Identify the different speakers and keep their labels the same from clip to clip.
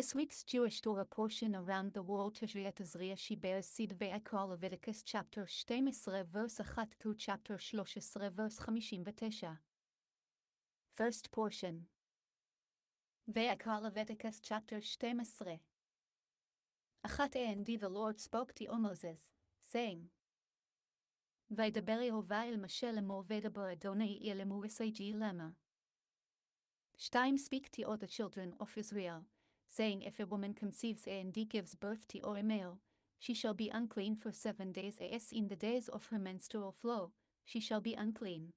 Speaker 1: This week's Jewish Torah portion around the world Tazria she bears seed Vayikra Leviticus chapter 12 verse 1 through chapter 13 verse 59. First portion. Vayikra Leviticus chapter 12. And the Lord spoke to Moses, saying, Vaydaber Yehovah el Moshe lemor vaydaber Adonai el Morisai lema. 2 Speak to all the children of Israel, saying, if a woman conceives and gives birth to a male, she shall be unclean for 7 days, as in the days of her menstrual flow, she shall be unclean.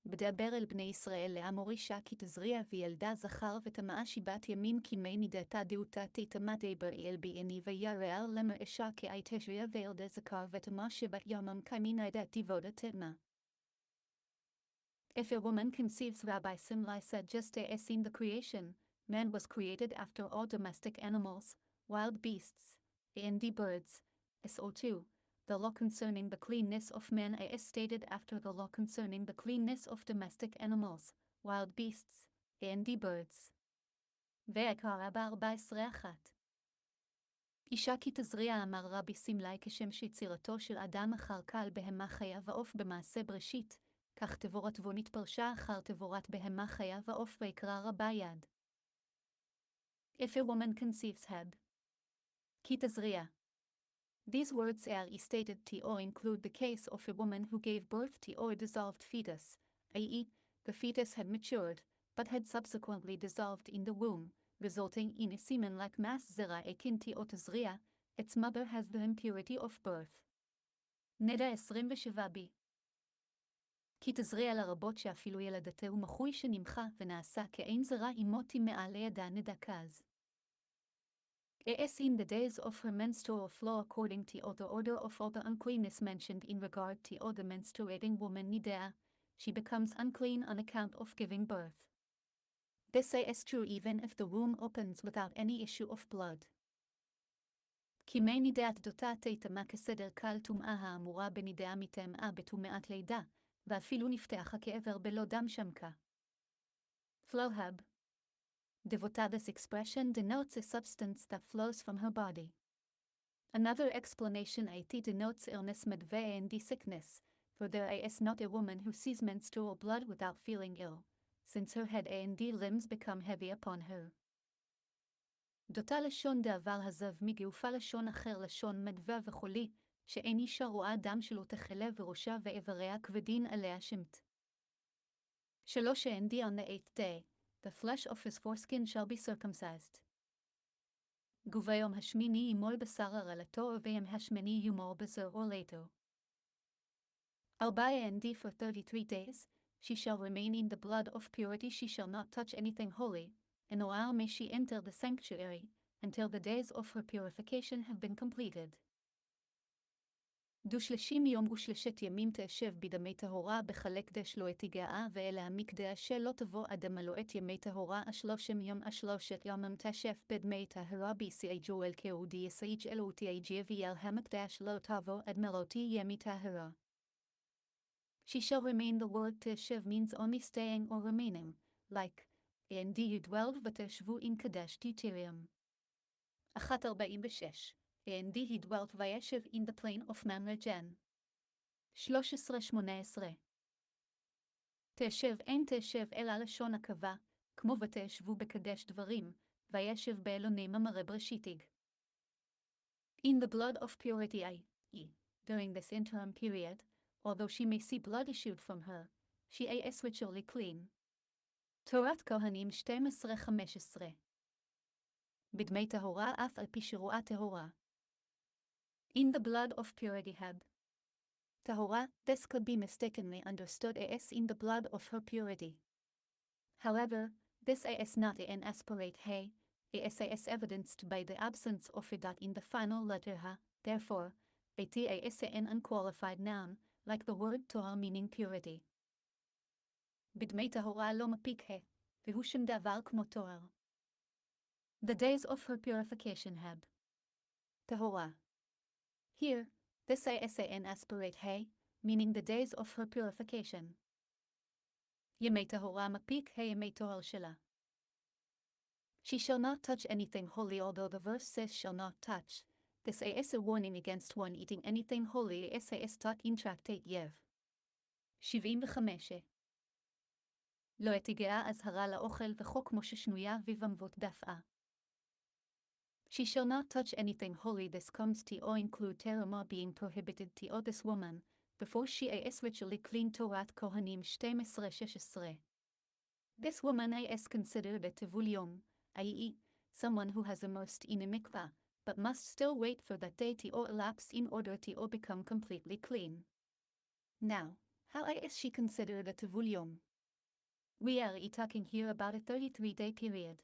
Speaker 1: בדבר אל בני ישראל לאמור אישה כי תזריע וילדה זכר ותמאה שיבת ימים כי מי נידתה דעותה תטמא דבר אל בעיני ויראה למה אישה כי תזריע וילדה זכר ותמאה שיבת ימם כי נידת דבודה תטמא. If a woman conceives, Rabbi Simlai said, just as in the creation, man was created after all domestic animals, wild beasts, and the birds, so too, the law concerning the cleanness of man is stated after the law concerning the cleanness of domestic animals, wild beasts, and the birds. Vayikra 14:1 אישה כי תזריע אמר רבי סמלי כשם שיצירתו של אדם אחר קל בהמה חיה ועוף במעשה בראשית, כך תבורת בו נתפרשה אחר תבורת בהמה חיה ועוף ויקרא רבה יד. If a woman conceives had כי תזריע. These words are stated to or include the case of a woman who gave birth to or dissolved fetus, i.e., the fetus had matured, but had subsequently dissolved in the womb, resulting in a semen-like mass zera akin to or tazria. Its mother has the impurity of birth. נדע 27b כי תזריע לרבות שאפילו ילדתהו מחוי שנמחה ונעשה כאין זרה עמו טמאה לידה נדקז. As in the days of her menstrual flow according to all the order of all the uncleanness mentioned in regard to all the menstruating woman nidea, she becomes unclean on account of giving birth. This is true even if the womb opens without any issue of blood. כי מי נידת דותה תטמא כסדר קל טומאה האמורה בנידאה מטמאה בטומאת לידה, ואפילו נפתחה כאבר בלא דם שמקה. Flohab. Devota. This expression denotes a substance that flows from her body. Another explanation it denotes illness medve and sickness, for there is not a woman who sees menstrual blood without feeling ill, since her head and limbs become heavy upon her. דותה לשון דאבל הזב מגעופה לשון אחר לשון מדווה וחולי, שאין אישה רואה דם שלא תחלה וראשה ואיבריה כבדין עליה שמת. 3 And on the 8th day, the flesh of his foreskin shall be circumcised. וביום השמיני ימול בשר הרעלתו וביום השמיני ימול בזר עורלתו. 4 And for 33 days, she shall remain in the blood of purity, she shall not touch anything holy, and while may she enter the sanctuary, until the days of her purification have been completed. 30 יום ושלשת ימים תשב בדמי טהורה בחלק דש לא תגעה ואלה המקדש שלא תבוא אדמה לא את ימי טהורה 30 יום 3 ימים תשב בדמי טהרה ביסייג'ו אל כאודי יסייג' אלותי ויאל המקדש לא תבוא אדמה לא תהיה מטהרה. She shall remain. The word תשב means only staying or remaining, like, and you dwell ותשבו in kadesh deuterium. 1:46 and he dwelt vayeshev in the plain of Mamre Jen. 13:18 תשב אין תשב אלא לשון עכבה, כמו ותשבו בקדש דברים, vayeshev באלונים המראה בראשיתיג. In the blood of purity i.e., during this interim period, although she may see blood issued from her, she is ritually clean. תורת כהנים 12:15 בדמי טהורה אף על פי שרואה טהורה. In the blood of purity had. Tahora, this could be mistakenly understood as in the blood of her purity. However, this is not an aspirate he, is evidenced by the absence of a dot in the final letter ha, therefore, it is an unqualified noun, like the word Torah meaning purity. בדמי טהורה לא מפיק he, והוא שום דבר כמו תואר. The days of her purification had. Tahora. Here, this is an aspirate he, meaning the days of her purification. ימי טהורה מפיק he ימי טהר שלה. She shall not touch anything holy, although the verse says shall not touch. This is a warning against one eating anything holy. Is taught in Tractate Yev. 75. לא תיגעה אזהרה לאוכל וחוק כמו ששנויה ויבמבות דפאה. She shall not touch anything holy. This comes to or include teruma being prohibited to or this woman, before she is ritually clean. Torat Kohanim 12:16. This woman is considered a tevul yom, i.e., someone who has immersed in a mikvah, but must still wait for that day to or elapse in order to or become completely clean. Now, how is she considered a tevul yom? We are talking here about a 33-day period.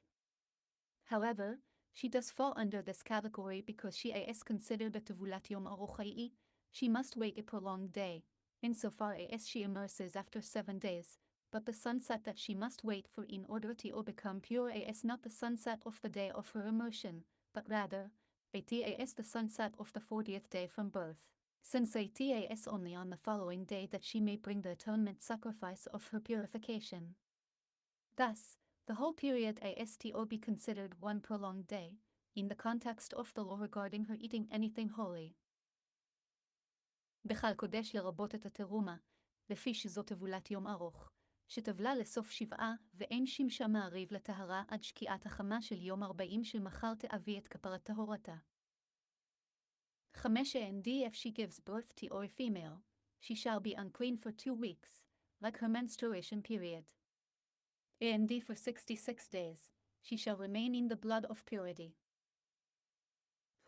Speaker 1: However, she does fall under this category because she is considered a tevulat yom aruch, i.e., she must wait a prolonged day, insofar as she immerses after 7 days, but the sunset that she must wait for in order to or become pure is not the sunset of the day of her immersion, but rather, it is the sunset of the 40th day from birth, since it is only on the following day that she may bring the atonement sacrifice of her purification. Thus, the whole period is to or be considered one prolonged day, in the context of the law regarding her eating anything holy. בחל קודש לרבות את התרומה, לפי שזו תבולת יום ארוך, שתבלה לסוף 7, ואין שימשה מעריב לטהרה עד שקיעת החמה של יום 40 של מחר תאבי את כפרת טהורתה. 5. And if she gives birth to or female, she shall be unclean for 2 weeks, like her menstruation period. And for 66 days, she shall remain in the blood of purity.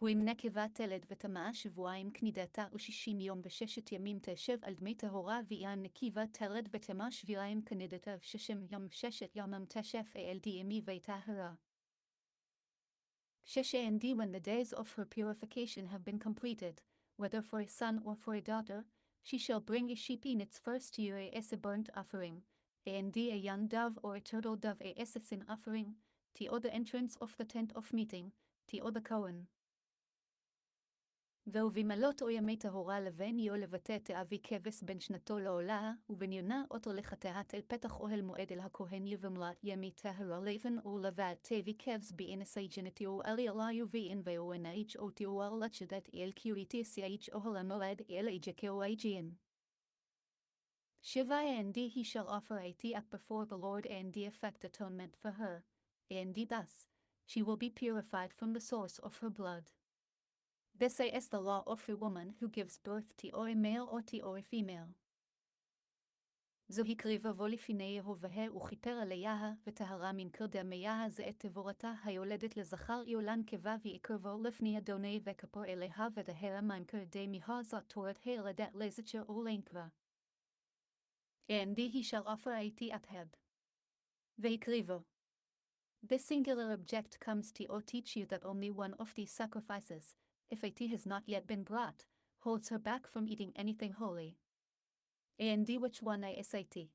Speaker 1: ואם נקבה תלד וטמאה שבועיים כנידתה ו60 יום ו6 ימים תשב על דמי טהורה, ואם נקבה תלד וטמאה שבועיים כנידתה ו60 יום ו6 ימים תשב על דמי וטהרה. 6. And when the days of her purification have been completed, whether for a son or for a daughter, she shall bring a sheep in its first year as a burnt offering, and a young dove or a turtle dove as a sin offering, to or the entrance of the tent of meeting, to or the Cohen. ובמלות או ימי טהורה לבן יו לבטא תאבי כבש בין שנתו לעולה, ובין יונה אותו לחטאת אל פתח אוהל מועד אל הכהן יבמלת ימי טהרה לבן או לבד תאבי כבש באנסי ג'נטיו אלי אליו ואין ואוהנאיץ' או תיאור לצ'דת אל קיוריטי סייץ' אוהל המועד אל איג'קו איג'ין. 7. And he shall offer a tiak before the Lord and effect atonement for her, and thus, she will be purified from the source of her blood. This is the law of a woman who gives birth to or a male or to or a female. זו הקריבה בו לפני יהובה וכיפר עליה וטהרה מן קרדמיה זה את תבורתה היולדת לזכר יולן כבה ויקרבו לפני אדוני וכפור אליה וטהרה מן קרדמיה זאת תורת הילדת לזכר ולנקבה. And he shall offer a tiat heb. Vayikra. This singular object comes to or teach you that only one of these sacrifices, if a tea has not yet been brought, holds her back from eating anything holy. And which one is a tea?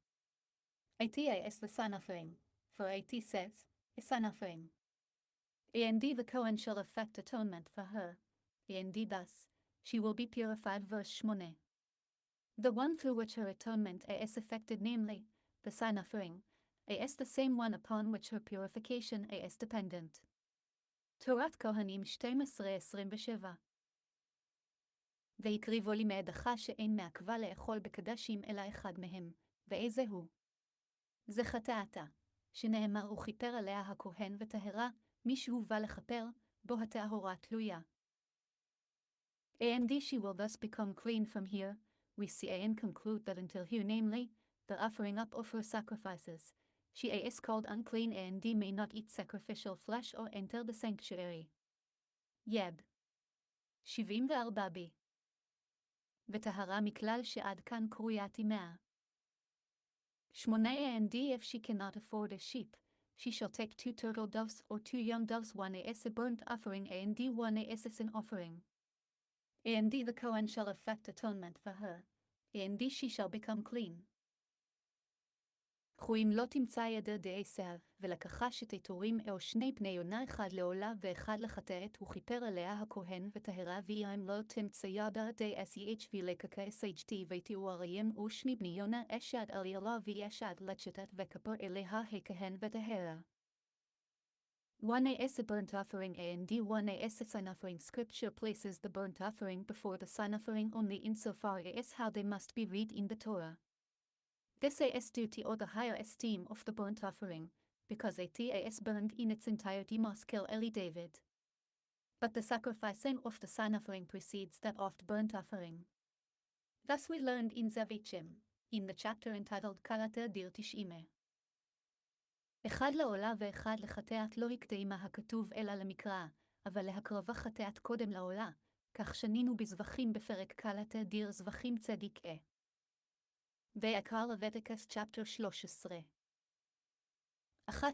Speaker 1: A tea is the sun offering, for a tea says, a sun offering. And the Cohen shall effect atonement for her, and thus, she will be purified. Verse 8. The one through which her atonement is effected, namely, the sin offering, is the same one upon which her purification is dependent. Torat Kohanim 12:27. ויקריבו לי מעדך שאין מעכבה לאכול בקדשים אלא אחד מהם, ואיזה הוא? זה חטאתה, שנאמר וכיפר עליה הכהן וטהרה, מי שהוא בא לכפר, בו הטהורה תלויה. And she will thus become clean from here. We see and conclude that until here, namely, the offering up of her sacrifices, she is called unclean and may not eat sacrificial flesh or enter the sanctuary. Yeb 74b. וטהרה מכלל שעד כאן קרויה טמאה. 8. And if she cannot afford a sheep, she shall take 2 turtle doves or 2 young doves, one is a burnt offering and one is a sin offering. And the Cohen shall effect atonement for her, and she shall become clean. אם לא תמצא ידה דעשיו, ולקחה שתי תורים או 2 בני יונה, אחד לעולה ואחד לחטאת, וכיפר עליה הכהן וטהרה, ואם לא תמצא ידה דעשיו ולקחה סג'תי ותיאוריים ו2 בני יונה אשד עליה וישד לצ'תת וכפר אליה הכהן וטהרה. 1 a burnt offering and 1 sign offering. Scripture places the burnt offering before the sign offering only insofar as how they must be read in the Torah. This is duty or the higher esteem of the burnt offering, because it is burned in its entirety must kill Eli David. But the sacrificing of the sign offering precedes that of the burnt offering. Thus we learned in Zavichim, in the chapter entitled Karata dir Tish'ime. אחד לעולה ואחד לחטאת לא יקדמה הכתוב אלא למקרא, אבל להקרבה חטאת קודם לעולה, כך שנינו בזבחים בפרק קלתה דיר זבחים צדיקה. ויקרא leviticus chapter 13.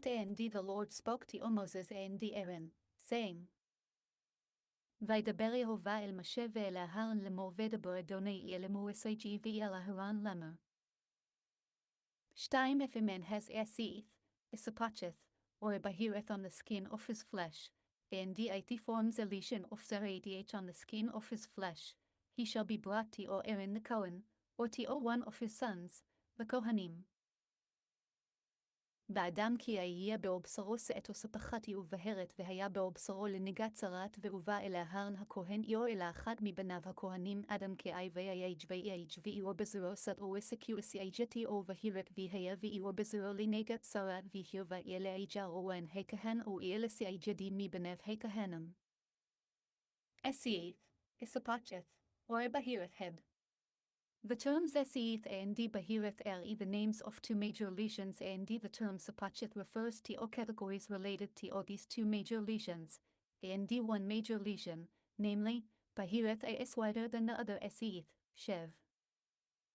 Speaker 1: and the Lord spoke to Moses and Aaron, saying, וידבר יהוה אל משה ואל אהרן לאמור ודבר אדוני אל מויסי ואל אהרן לאמר. 2 If a man has a seeth, a sapacheth, or a bahireth on the skin of his flesh, and it forms a lesion of zaradh on the skin of his flesh, he shall be brought to Aaron the Cohen, or to one of his sons, the Kohanim. באדם כי היה באבשרו שאתו ספחתי ובהרת והיה באבשרו לנגע צרת והובא אל אהרן הכהן או אל אחד מבניו הכהנים אדם כאי ואיו בזרו סדרו וסקיוסייג'תי או בהירת והיה ואיו בזרו לנגע צרת והיובה אל איג'רו ון הכהן או אל סייג'די מבניו הכהנם. Esieth, Isapacheth, or Bahireth head. The terms Esieth and Bahireth are the names of two major lesions, and the term Sapacheth refers to all categories related to all these two major lesions, and one major lesion, namely, Bahireth is wider than the other Esieth, Shev.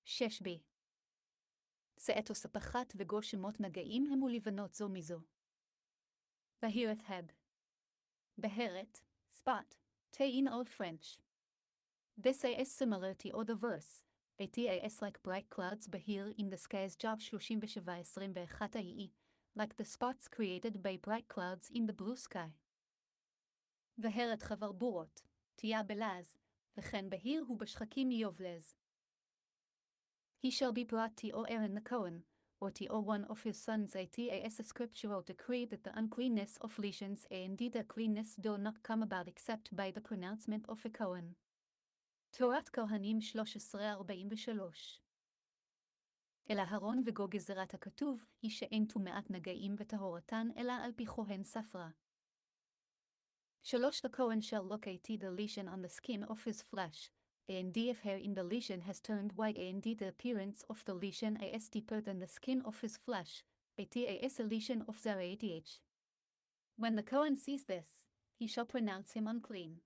Speaker 1: Sheshbi. Se'eto Sapachat v'go shemot nagaim hemu livanot zo mizo. Bahireth head. Beheret, spot, in Old French. This is similar to other verse. It like bright clouds bahir in the skies Job 37:21, like the spots created by bright clouds in the blue sky. Veheret chavar burot, tia belaz, v'chen bahir hu b'shchakim yovlez. He shall be brought to Aaron the Cohen, or to one of his sons. It is a scriptural decree that the uncleanness of lesions and the cleanness do not come about except by the pronouncement of a Cohen. תורת כהנים 13:43. אל אהרון וגו גזירת הכתוב, היא שאין טומאת נגעים וטהורתן, אלא על פי כהן ספרה. 3 The Cohen shall look at the lesion on the skin of his flesh, and if hair in the lesion has turned white and the appearance of the lesion is deeper than the skin of his flesh, it is a lesion of zaradh. When the Cohen sees this, he shall pronounce him unclean.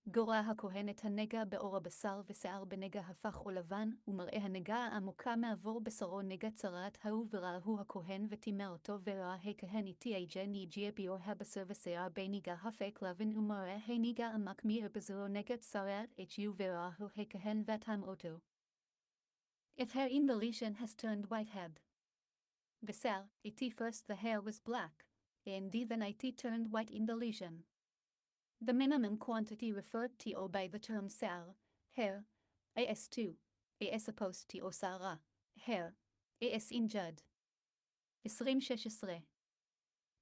Speaker 1: גורע הכהן את הנגע באור הבשר ושיער בנגע הפך או לבן, ומראה הנגע העמוקה מעבור בשרו נגע צרת ההוא וראהו הכהן וטימא אותו וראה הכהן איתי אג'ן יג'יה ביור הבשר ושיער בנגע הפק לבן ומראה הנגע עמק מאיר בזרו נגע צרת אג'יו וראהו הכהן וטמא אותו. If hair in the lesion has turned white-head. V'sar, it first the hair was black, and then it turned white in the lesion. The minimum quantity referred to by the term sar, hair, as2, as opposed to osara, hair, as in Jud. 20:16.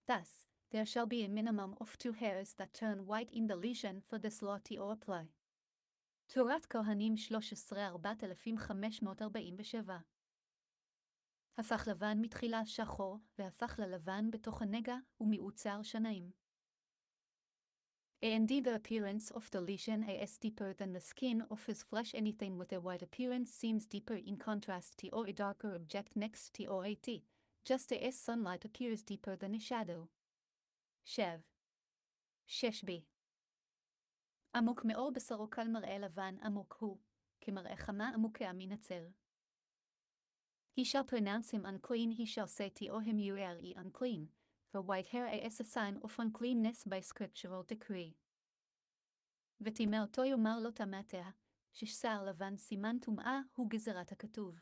Speaker 1: Thus, there shall be a minimum of 2 hairs that turn white in the lesion for this law to apply. תורת כהנים 13:4547. הפך לבן מתחילה שחור, והפך ללבן בתוך הנגע ומעוצר שניים. And the appearance of the lesion is deeper than the skin of his flesh. Anything with a white appearance seems deeper in contrast to a darker object next to it, just as sunlight appears deeper than a shadow. Shev. Sheshbi. עמוק מאור בשרו כמראה לבן עמוק הוא, כמראה חמה עמוקה מן הצל. He shall pronounce him unclean, he shall say to him you are unclean, for white hair is a sign of uncleanness by scriptural decree. וטימא אותו יאמר לא טמאתה, ששיער לבן סימן טומאה הוא גזירת הכתוב.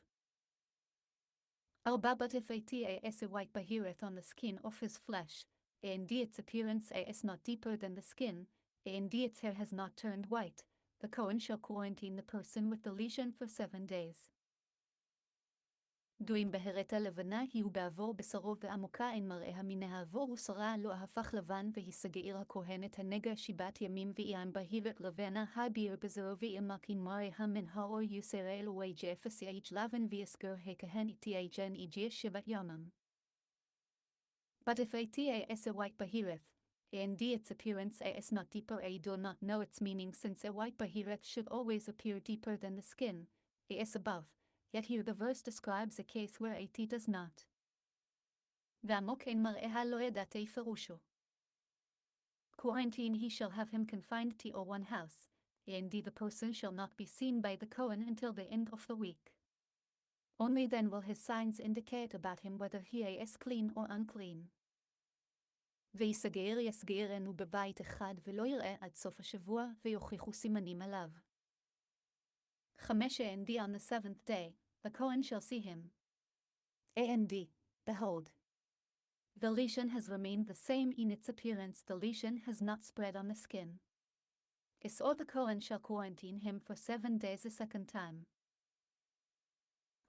Speaker 1: 4 But if it is a white bahireth on the skin of his flesh, and its appearance is not deeper than the skin, and its hair has not turned white, the Cohen shall quarantine the person with the lesion for 7 days. דויים בהרת הלבנה היא ובעבור בשרו ועמוקה אין מראיה מן העבור ושרה לא הפך לבן והיסגעיר הכהן את הנגע שיבת ימים ואיים בהירת לבנה הביר בזרו ואימקין מראיה מן האור יוסר אלוהי ג'פס יאיג' לבן ויסגר הכהן איתי אג'ן איג'יה שיבת ימם. But if a white bahireth, and its appearance is not deeper, I do not know its meaning, since a white bahireth should always appear deeper than the skin, is above, yet here the verse describes a case where it does not. V'amok ein mar'eha lo edate ferusho. Quarantine he shall have him confined to one house, and the person shall not be seen by the Kohen until the end of the week. Only then will his signs indicate about him whether he is clean or unclean. ויסגר יסגרנו בבית אחד ולא יראה עד סוף השבוע ויוכיחו סימנים עליו. 5 And on the seventh day, the Kohen shall see him. And behold, the lesion has remained the same in its appearance, the lesion has not spread on the skin. So the Kohen shall quarantine him for 7 days a second time.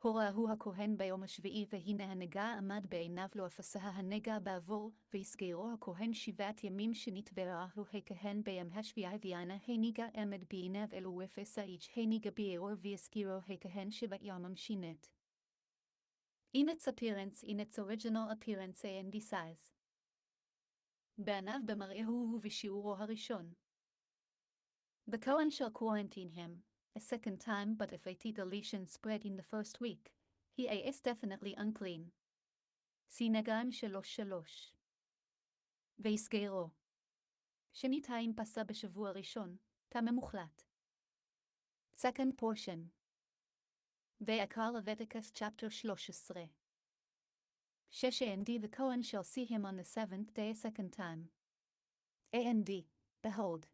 Speaker 1: הוראהו הכהן ביום השביעי והנה הנגע עמד בעיניו לא אפסה הנגע בעבור ויסגרו הכהן 7 ימים שנתברהו הכהן ביום השביעי וינה הנגע עמד בעיניו אלו אפסה איש הנגע בעירו ויסגרו הכהן 7 ימים שינת. In its appearance, in its original appearance and size. בעיניו במראהו ובשיעורו הראשון. The Kohen shall quarantine him a second time, but if a lesion spread in the first week, he is definitely unclean. Sinagam 3:3. ויסגרו. שנית פסה בשבוע ראשון, טמא מוחלט. Second portion. Vayikra Leviticus chapter 13. 6 And the Kohen shall see him on the 7th day a second time. And behold,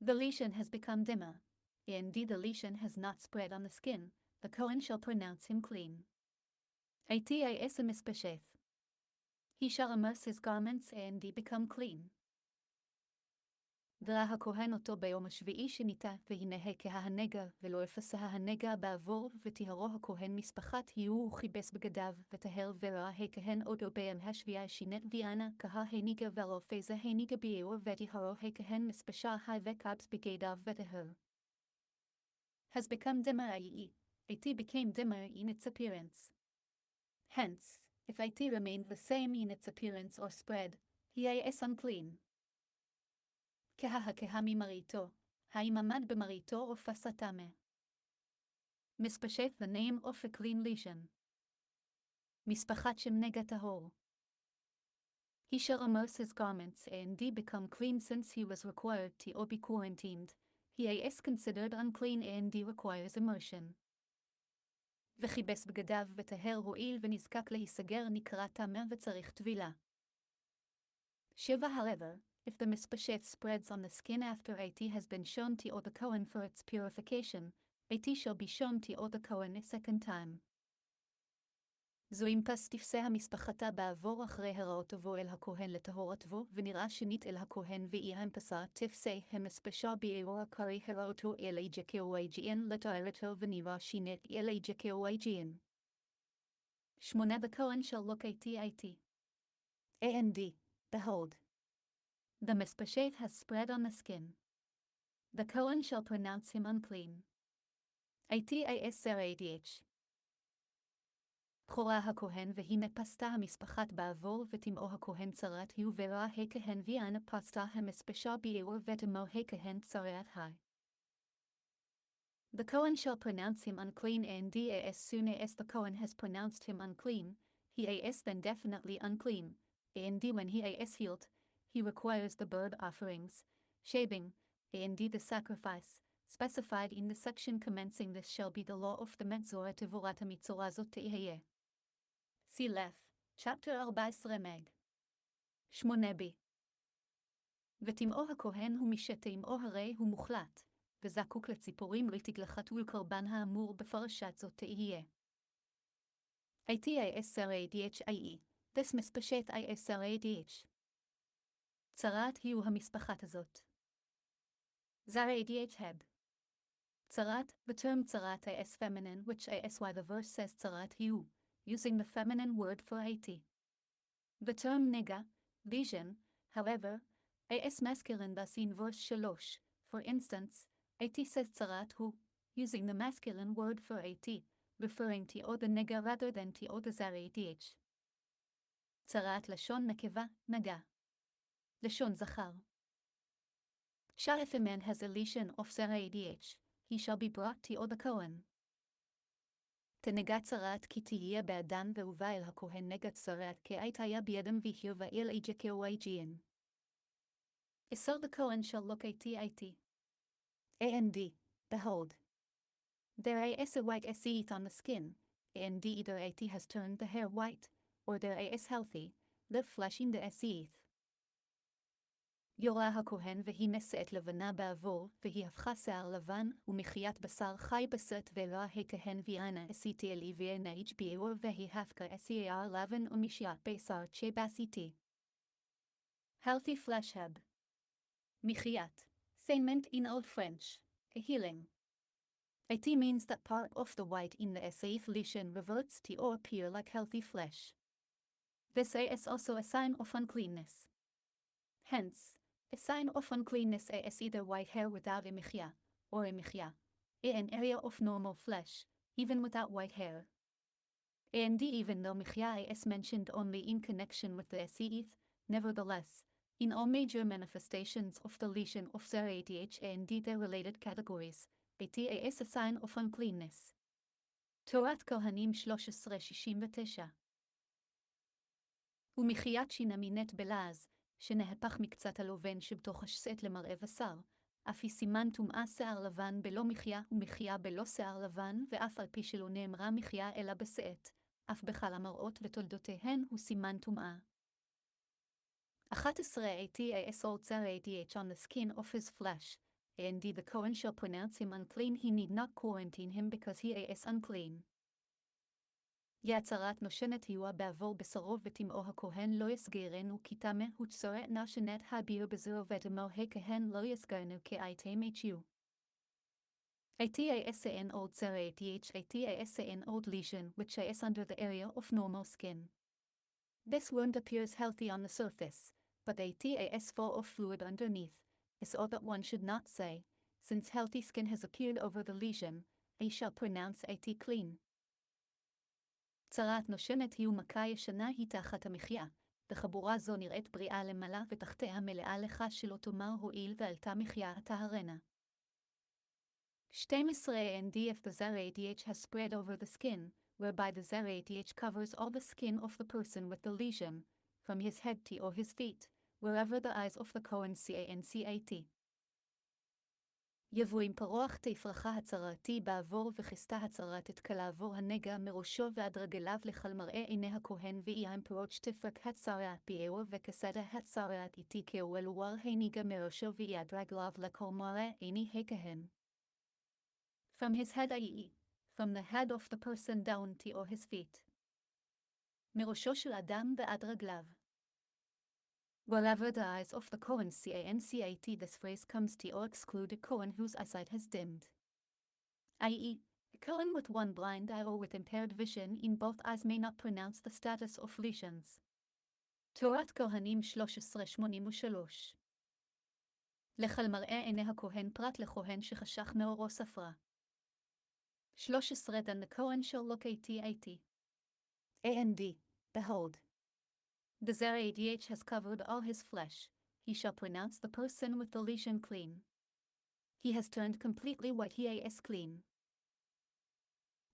Speaker 1: the lesion has become dimmer. Indeed, the lesion has not spread on the skin, the Kohen shall pronounce him clean. Is a mispesheth. He shall immerse his garments and become clean. דרה הכהן אותו ביום השביעי שניתה, והנה כהנגע, ולא אפסה הנגע בעבור, וטהרו הכהן משפחת יהיו וכיבס בגדיו, וטהר וראה הכהן אותו ביום השביעי שינת ויאנה, כהנגע ולא פזה הנגע בעור, וטהרו הכהן משפשה וכבס בגדיו וטהר. Has become dimmer, i.e., it became dimmer in its appearance. Hence, if it remained the same in its appearance or spread, he is unclean. כהה ממראיתו, האם עמד במראיתו או פסה טמא. משפשת, the name of a clean lesion. משפחת שם נגע טהור. He shall immerse his garments and become clean, since he was required to be quarantined. He is considered unclean and requires immersion. וכיבס בגדיו וטהר הואיל ונזקק להיסגר נקרא טמא וצריך טבילה. 7 However, if the mispashet spreads on the skin after it has been shown to the Kohen for its purification, it shall be shown to the Kohen a second time. זו אם פס תפסה המשפחתה בעבור אחרי הראותו אל הכהן לטהורתו, ונראה שנית אל הכהן ואיים פסה תפסה המשפשה בעירו הקרי הראותו אל הג'קאויג'ין לטהרתו ונראה שנית אל הג'קאויג'ין. 8 The Kohen shall look at it. And behold, the mispashet has spread on the skin. The Kohen shall pronounce him unclean. It חורה הכהן והנה פסתה המשפחת בעבור וטמאו הכהן צרת הוא וראה הכהן ויאנה פסתה המשפשה בעירו וטמאו הכהן צרת high. The Kohen shall pronounce him unclean, and as soon as the Kohen has pronounced him unclean, he is then definitely unclean, and when he is healed, he requires the bird offerings, shaving, and the sacrifice, specified in the section commencing this shall be the law of the Metzora Tevorat HaMitzorah Zot Tehiyeh. See Lef, chapter 14 Meg. 8b. ותמאו הכהן הוא משתמאו הרי הוא מוחלט, וזקוק לציפורים לתגלחת ולקרבן האמור בפרשת זאת תהיה. ITISRADHIE, this משפשת ISRADH. צרת הוא המשפחת הזאת. ZRADH head. Tzarat, the term tzarat is feminine, which is why the verse says tzarat hu, using the feminine word for 80. The term nega, lesion, however, is masculine thus in verse shalosh. For instance, 80 says tzarat hu, using the masculine word for 80, referring to the nega rather than to the zar-adh. Tzarat lashon nekeva, naga. Lashon zachar. If a man has a lesion of zar-adh, he shall be brought to the Kohen. תנגע צרת כי תהיה באדם והובא אל הכהן נגע צרת כעת היה בידם והיא ואל אג'קהו איג'יין. So the Kohen shall look at it. And behold, there is a white seeth on the skin, and either it has turned the hair white, or there is healthy, live flesh in the seeth. יורה הכהן והיא נשאת לבנה בעבור, והיא הפכה שיער לבן, ומחיית בשר חי בסת ולא הכהן ויאנה עשיתי אלי ועיניג' ביעור והיא הפכה שיער לבן ומשיית בשר שבעשיתי. Healthy flesh heb. Michiat, saint in Old French, a healing. It means that part of the white in the saith lesion reverts to or appear like healthy flesh. This is also a sign of uncleanness. Hence, a sign of uncleanness is either white hair without a michya, or a michya, an area of normal flesh, even without white hair. And even though michya is mentioned only in connection with the seeth, nevertheless, in all major manifestations of the lesion of zar-adh and their related categories, it is a sign of uncleanness. תורת כהנים 1369 ומחיית שינה מינט בלעז, שנהפך מקצת הלובן שבתוך השסעת למראה בשר, אף היא סימן טומאה שיער לבן בלא מחיה ומחיה בלא שיער לבן, ואף על פי שלא נאמרה מחיה אלא בשאת, אף בכל המראות ותולדותיהן הוא סימן טומאה. 11 ATAS old zar-adh on the skin of his flesh, and the Kohen shall pronounce him unclean. He need not quarantine him because he is unclean. יצרת נושנת היווה בעבור בשרו ותמאו הכהן לא יסגרנו כי תמה וצורת נשנת הביר בזרו ותמו הכהן לא יסגרנו כאיתם HU. ATASN old zar-adh ATASN old lesion which is under the area of normal skin. This wound appears healthy on the surface, but ATAS full of fluid underneath, is all that one should not say, since healthy skin has appeared over the lesion, I shall pronounce AT clean. צרת נושנת היא ומכה ישנה היא תחת המחיה, וחבורה זו נראית בריאה למעלה ותחתיה מלאה לך שלא תאמר הועיל ועלתה מחיה הטהרנה. 12 And if the zar-adh has spread over the skin, whereby the zar-adh covers all the skin of the person with the lesion, from his head to his feet, wherever the eyes of the Kohen cancat. יבוא עם פרוח תפרחה הצרתי בעבור וכסתה הצרתת כלעבור הנגע מראשו ועד רגליו לכל מראה עיני הכהן ואי עם פרוט שתפרק הצרת ביעור וכסדה הצרת איתי כאולואר הניגע מראשו ואי עד רגליו לכל מראה עיני הכהן. From his head i.e., from the head of the person down to his feet. מראשו של אדם ועד רגליו. Wherever the eyes of the Kohen cancat, this phrase comes to or exclude a Kohen whose eyesight has dimmed. I.e., a Kohen with one blind eye or with impaired vision in both eyes may not pronounce the status of lesions. תורת כהנים 1383 לכל מראה עיני הכהן פרט לכהן שחשך מאורו ספרה. 13 Then the Kohen shall look at and behold. The zar-adh has covered all his flesh, he shall pronounce the person with the lesion clean. He has turned completely white, he is clean.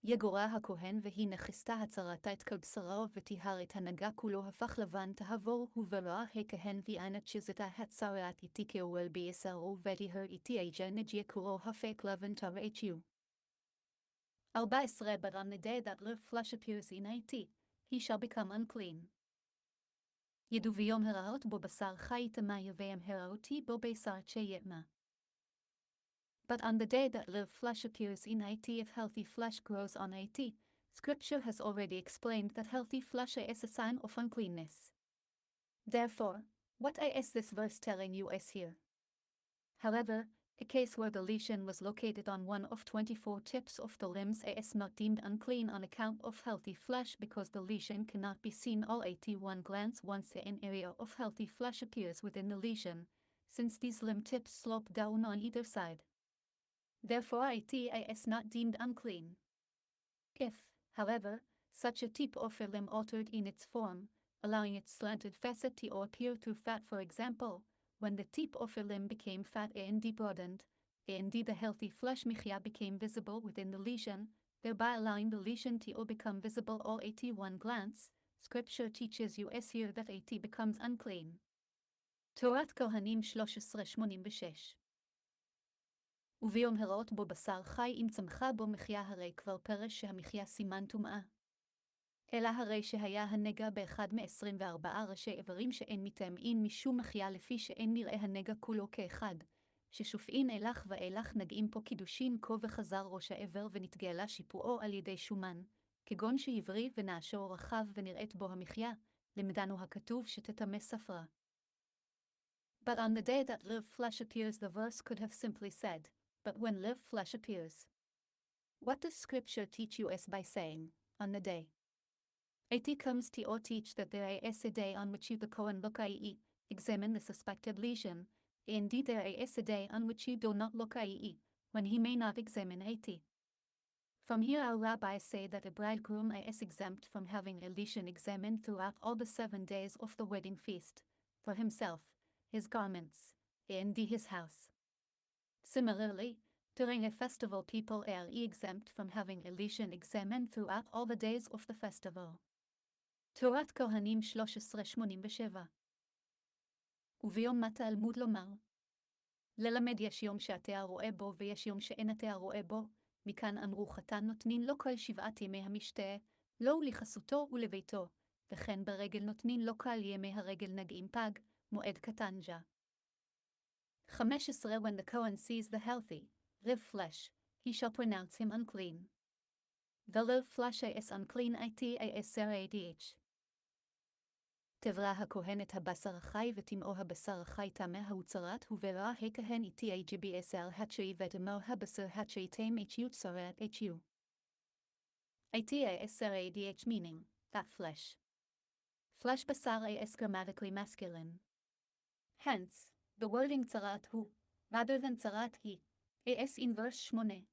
Speaker 1: יגורה הכהן והיא נכסתה הצרתה את כל בשרו ותיהר את הנגע כולו הפך לבן תעבור ובראה הכהן ועינת שזתה הצרת איתי כאוהל בישרו ותיהר איתי אג'ה נג'יה כולו הפך לבן תרhu. 14 But on the day that live flesh appears in it, he shall become unclean. ידעו ביום הרעות בו בשר חי תמה יביים הרעותי בו בשר צ'ייתמה. But on the day that live flesh appears in it, if healthy flesh grows on it, Scripture has already explained that healthy flesh is a sign of uncleanness. Therefore, what is this verse telling you is here? However, A case where the lesion was located on one of 24 tips of the limbs is not deemed unclean on account of healthy flesh because the lesion cannot be seen all 81 glands once an area of healthy flesh appears within the lesion, since these limb tips slope down on either side. Therefore it is not deemed unclean. If, however, such a tip of a limb altered in its form, allowing its slanted facet to appear through fat, for example, when the tip of a limb became fat and broadened, and the healthy flesh mechia became visible within the lesion, thereby allowing the lesion to become visible all 81 glands, Scripture teaches us here that it becomes unclean. תורת כהנים 1386 וביום הראות בו בשר חי אם צמחה בו מחיה הרי כבר פרש שהמחיה סימן טומאה. אלא הרי שהיה הנגע באחד מ-24 ראשי איברים שאין מתאמין משום מחיה לפי שאין נראה הנגע כולו כאחד, ששופעין אלך ואילך נגעים פה קידושין כה וחזר ראש האיבר ונתגלה שיפועו על ידי שומן, כגון שעברי ונעשו רחב ונראית בו המחיה, למדנו הכתוב שתטמא ספרה. But on the day that live flesh appears, the verse could have simply said, but when live flesh appears. What does Scripture teach us by saying, on the day? It comes to or teach that there is a day on which you the Kohen look ie, examine the suspected lesion, indeed there is a day on which you do not look ie, when he may not examine it. From here our rabbis say that a bridegroom is exempt from having a lesion examined throughout all the 7 days of the wedding feast, for himself, his garments, and his house. Similarly, during a festival people are exempt from having a lesion examined throughout all the days of the festival. תורת כהנים 1387 וביום מה תלמוד לומר? ללמד יש יום שאתה רואה בו ויש יום שאין אתה רואה בו, מכאן אמרו חתן נותנין לו כל 7 ימי המשתה, לו לחסותו ולביתו, וכן ברגל נותנין לו כל ימי הרגל נגעים פג, מועד קטן ג'ה. 15 When the Kohen sees the healthy, live flesh, he shall pronounce him unclean. The live flesh is unclean it. תברא הכהן את הבשר החי וטמאו הבשר החי טמא ההוצרת וברא הכהן איתי agbsr התשעי ודמו הבשר התשעי תם צרת hu. It meaning, that flesh. Flesh basar is grammatically masculine. Hence, the wording tzarat hu, rather than tzarat hi, is in verse 8.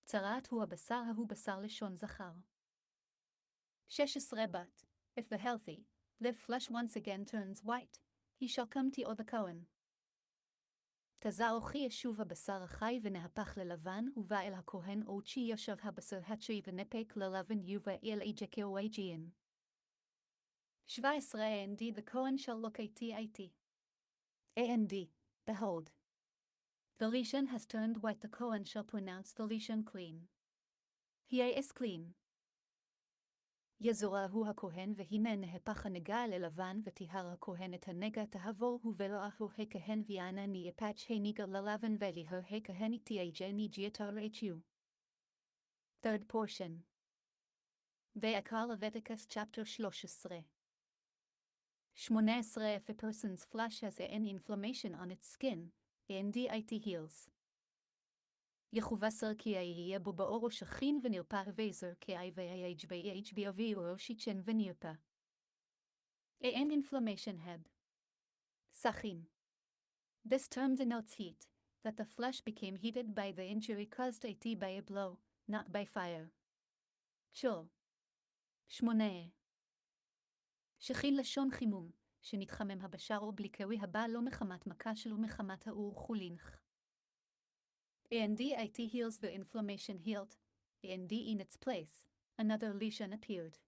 Speaker 1: Tzarat hu הבשר ההוא בשר לשון זכר. 16 But, if the healthy, live flesh once again turns white, he shall come to the Kohen. תזע אוכי ישוב הבשר החי ונהפך ללבן, ובא אל הכהן אוצ'י יושב הבשר התשעי ונפק ללבן יובא אל אג'קו אג'יין. 17 And the Kohen shall look at it. And, behold. The lesion has turned white, the Kohen shall pronounce the lesion clean. He is clean. יזורהו הכהן והנה נהפך הנגע ללבן וטיהר הכהן את הנגע תהבו וברואהו הכהן ויענה ניפach הנגע ללבן וליהר הכהן תיאג'ה ניג'יתר hu. Third portion. Vayikra Leviticus chapter 13. 18 If a person's flesh has an inflammation on its skin, and it heals. יחובסר כי יהיה בו באור שכין ונרפא וזר כי ויהג' באוויר שיצ'ן ונרפא. An inflammation head. Sachin. This term denotes heat, that the flesh became heated by the injury caused by a blow, not by fire. Chul. 8. שכין לשון חימום, שנתחמם הבשר או בליקוי הבא לא מחמת מכה שלו מחמת האור חולינך. And it heals the inflammation healed, and in its place, another lesion appeared.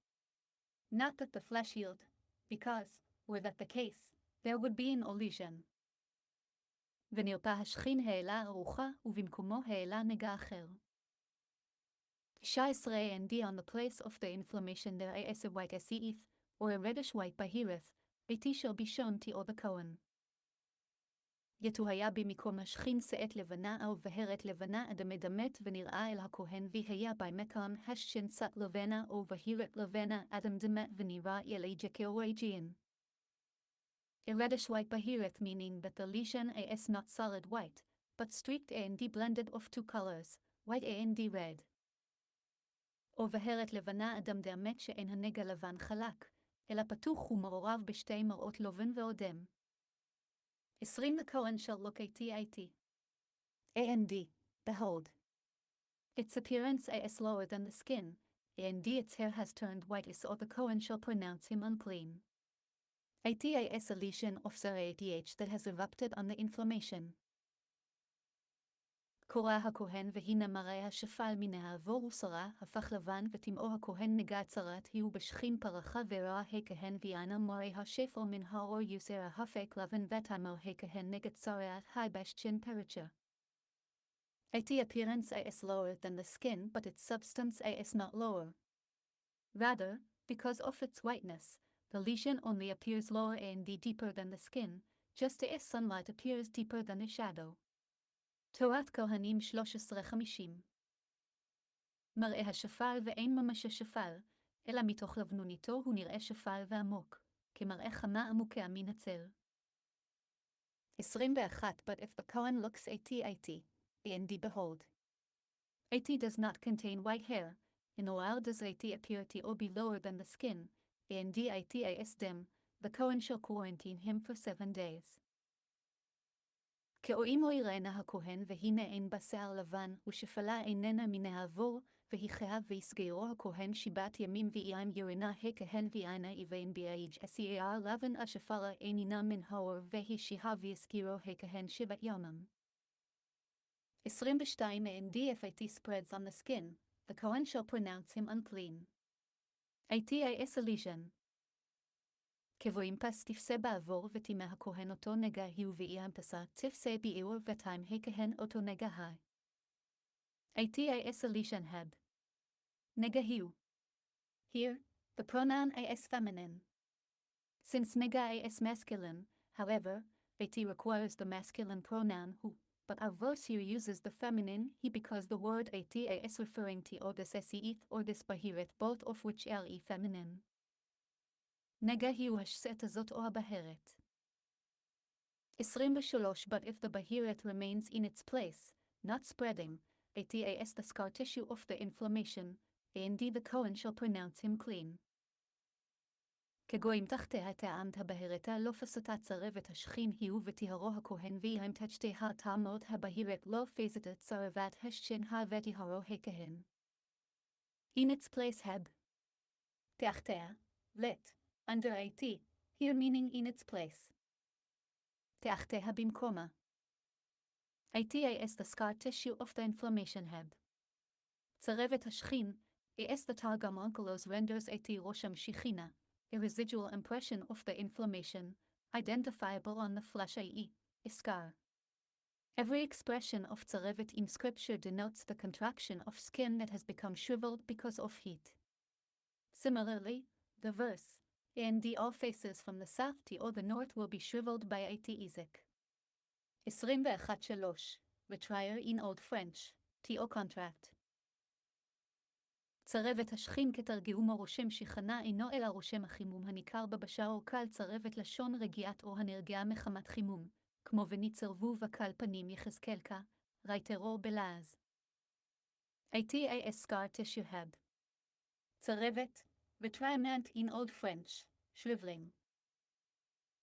Speaker 1: Not that the flesh healed, because, were that the case, there would be no lesion. ונרפא השכין העלה ארוחה, ובמקומו העלה נגע אחר. 19 And on the place of the inflammation there is a white seeth, or a reddish white bahireth, it shall be shown to the Kohen. יתוהיה במקום השכין שאת לבנה או בהרת לבנה אדמת ונראה אל הכהן והיה במקום השכין שאת לבנה או בהרת לבנה אדם דמת ונראה אל אג'קו אג'יין. A reddish white bahireth meaning that the lesion is not solid white, but streaked and blended of two colors, white and red. ובהרת לבנה אדמדמת שאין הנגע לבן חלק, אלא פתוח ומעורב בשתי מראות לובן ואודם. 20 לכהן shall look at and behold. Its appearance is lower than the skin, and its hair has turned white so the Kohen shall pronounce him unclean. Is a lesion of zarath that has erupted on the inflammation. קורא הכהן והנה מראה השפל מן העבור ושרה, הפך לבן ותמאו הכהן נגע צרת, הוא בשכין פרחה וראה הכהן ויענה מראה השפל מן האור יוסר ההפק לבן ותמו הכהן נגע צרת, high בשצ'ין פרצ'ה. The appearance is lower than the skin, but its substance is not lower. Rather, because of its whiteness, the lesion only appears lower and deeper than the skin, just as sunlight appears deeper than a shadow. תורת כהנים 13:50 מראה השפל ואין ממש השפל, אלא מתוך לבנוניתו הוא נראה שפל ועמוק, כמראה חמה עמוקה מן הצל. 21 But if the Kohen looks at and behold. At does not contain white hair, in the while does at appear to be lower than the skin, and at is dim, the Kohen shall quarantine him for 7 days. כאוימו יראנה הכהן והנה אין בשיער לבן, ושפלה איננה מן העבור, והיא חייב ויסגרו הכהן 7 ימים ואיים יראנה הכהן ואינה איבן באיג' השיער לבן השפלה איננה מן האור, והיא שיהה ויסגרו הכהן 7 ימים. 22 And if it spreads on the skin, the Kohen shall pronounce him unclean. It is a lesion. כבואים פס תפסה בעבור ותימה הכהן אותו נגע הוא ואיים פסה תפסה בעור ותיים הכהן אותו נגע high. It is a lesion head. נגע הוא. Here, the pronoun is feminine. Since nega is masculine, however, it requires the masculine pronoun who. But our verse here uses the feminine he because the word at is referring to or this seith or this bahiret, both of which are feminine. Nega hiu hashset azot or baheret. 23 But if the bahiret remains in its place, not spreading, at is the scar tissue of the inflammation, and the Kohen shall pronounce him clean. כגויים תחתיה טעמת הבהרתה לא פסתה צרבת השכין הוא וטהרו הכהן והם תשתיה טעמות הבהרת לא פסתה צרבת השכין וטהרו הכהן. In its place heb. תחתיה, let, under at, here meaning in its place. תחתיה במקומה. At is the scar tissue of the inflammation heb. צרבת השכין, is the Targum Onkelos renders at rosham shichina. A residual impression of the inflammation, identifiable on the flesh i.e., a scar. Every expression of tzarevet in scripture denotes the contraction of skin that has become shriveled because of heat. Similarly, the verse, and all faces from the south to or the north will be shriveled by it Isaac. 21:3 Retrier in Old French, to contract. צרבת השכין כתרגאומו רושם שכנה אינו אלא רושם החימום הניכר בבשר או קל צרבת לשון רגיעת או הנרגעה מחמת חימום, כמו וניצרבו וקל פנים יחזקאלקה, רייטרו בלעז. Ita scar tissue heb. צרבת, retirement in Old French, shriveling.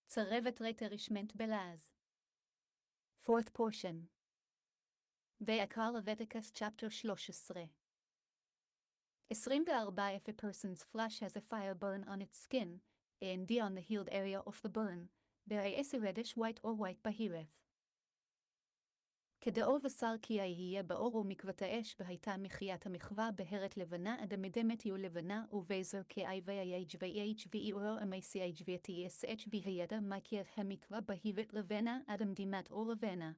Speaker 1: צרבת retirement בלעז. Fourth portion. Vayikra Leviticus chapter 13. 24 If a person's flesh has a fire burn on its skin, and on the healed area of the burn, there is a reddish white or white bahireth. כדאו בשר כי יהיה באור ומקוות האש בהייתה מחיית המחווה בהרת לבנה אדמדמת יהיו לבנה ובזר כאי ויהג' ואיאורו המסיאג' ותייסאג' בהידע מקיית המקווה בהירת לבנה אדמדימת או לבנה.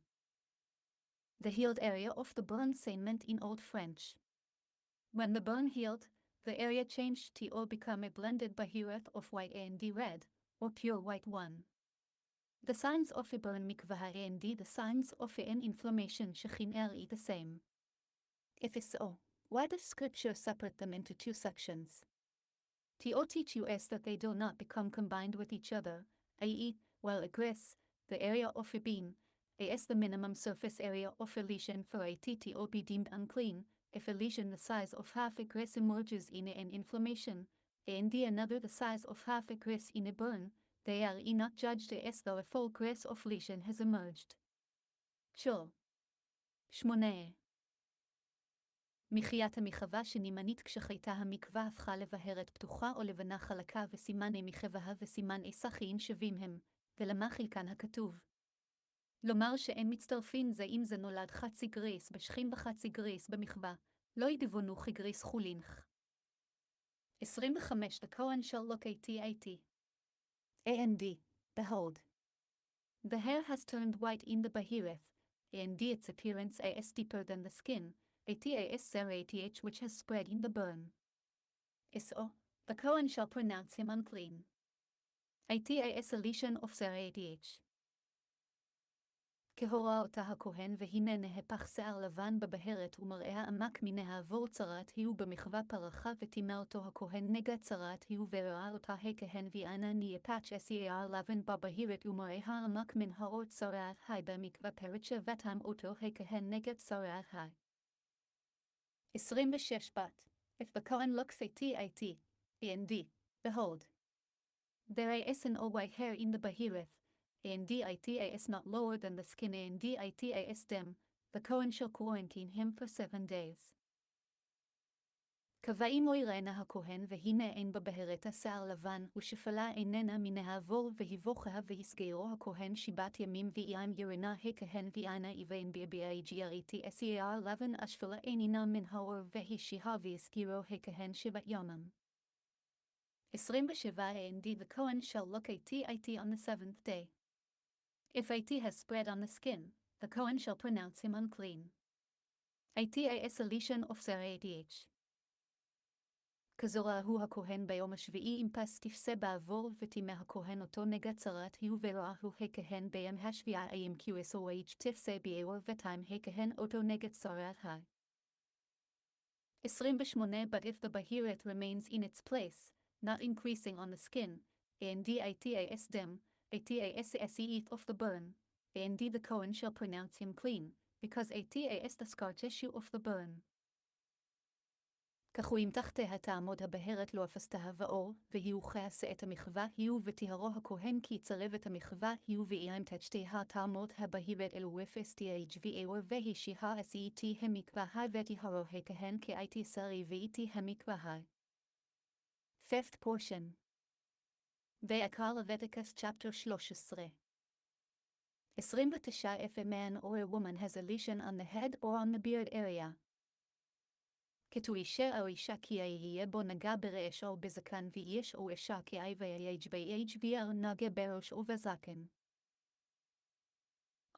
Speaker 1: The healed area of the burn segment in Old French. When the burn healed, the area changed to or become a blended bahireth of white and red, or pure white one. The signs of a burn mikvah and the signs of an inflammation shechin are the same. If so, why does Scripture separate them into two sections? To teach you that they do not become combined with each other, i.e., while a gris, the area of a beam, as the minimum surface area of a lesion for a TTO be deemed unclean, if a lesion the size of half a grass emerges in an inflammation, and another the size of half a grass in a burn, they are not judged as though a full grass of lesion has emerged. Shul 8. מחיית המחווה שנמנית כשחייתה המקווה הפכה לבהרת פתוחה או לבנה חלקה וסימני מחווה וסימן סחין שווים הם, ולמה חלקן הכתוב. לומר שאין מצטרפין זה אם זה נולד חצי גריס בשכין וחצי גריס במחווה, לא ידבונו כגריס חולינך. 25 The Kohen shall look at and behold. The hair has turned white in the bahireth, and its appearance is deeper than the skin, as serath which has spread in the burn. So, the Kohen shall pronounce him unclean. As a lesion of serath. כהורה אותה הכהן והנה נהפך שיער לבן בבהרת ומראה עמק מנהעבור צרת הוא במחווה פרחה וטימא אותו הכהן נגע צרת הוא וראה אותה הכהן ואנה נהפך שיער לבן בבהרת ומראה עמק מן האור צרת במקווה פרצה וטמא אותו הכהן נגע צרת 26 But, if the Kohen looks at and behold, there is an white hair in the bahireth, and is not lower than the skin and is dim, the Kohen shall quarantine him for 7 days. קבעים יראנה הכהן והנה אין בבהרת השיער לבן ושפלה איננה מנהעבור והיבוכיה והסגרו הכהן שיבת ימים ואיים ירנה הכהן ואינה איבן בבהג'יריתי שיער לבן השפלה איננה מן האור והשיהה והסגרו הכהן 7 ימים. 27 And the Kohen shall look at on the 7th day. If it has spread on the skin, the Kohen shall pronounce him unclean. It is a lesion of serath. כזורהו הכהן ביום השביעי אם פס תפסה בעבור וטימא הכהן אותו נגע צרת הוא ורעהו הכהן ביום השביעה אם QSOH תפסה בעור וטיים הכהן אותו נגע צרת 28 But if the bahireth remains in its place, not increasing on the skin, and is dim, it of the burn, and the Kohen shall pronounce him clean, because is the scar tissue of the burn. כך הוא אם תחתיה תעמוד הבהרת לא אפסתה ואור, והיא וכעשה את המחווה, הוא וטהרו הכהן כי יצרב את המחווה, הוא ואיים תשתיה תעמוד הבהרת אלו ופסתיה ואור והשיהה עשייתי המקווה וטהרו הכהן כי הייתי שרי ואיתי המקווה. 5th portion. Vayikra Leviticus chapter 13. 29 If a man or a woman has a lesion on the head or on the beard area, כתו אישה או אישה כי יהיה בו נגע בראש או בזקן ואיש או אישה כי ויהג בהג ויהיה נגע בראש או בזקן.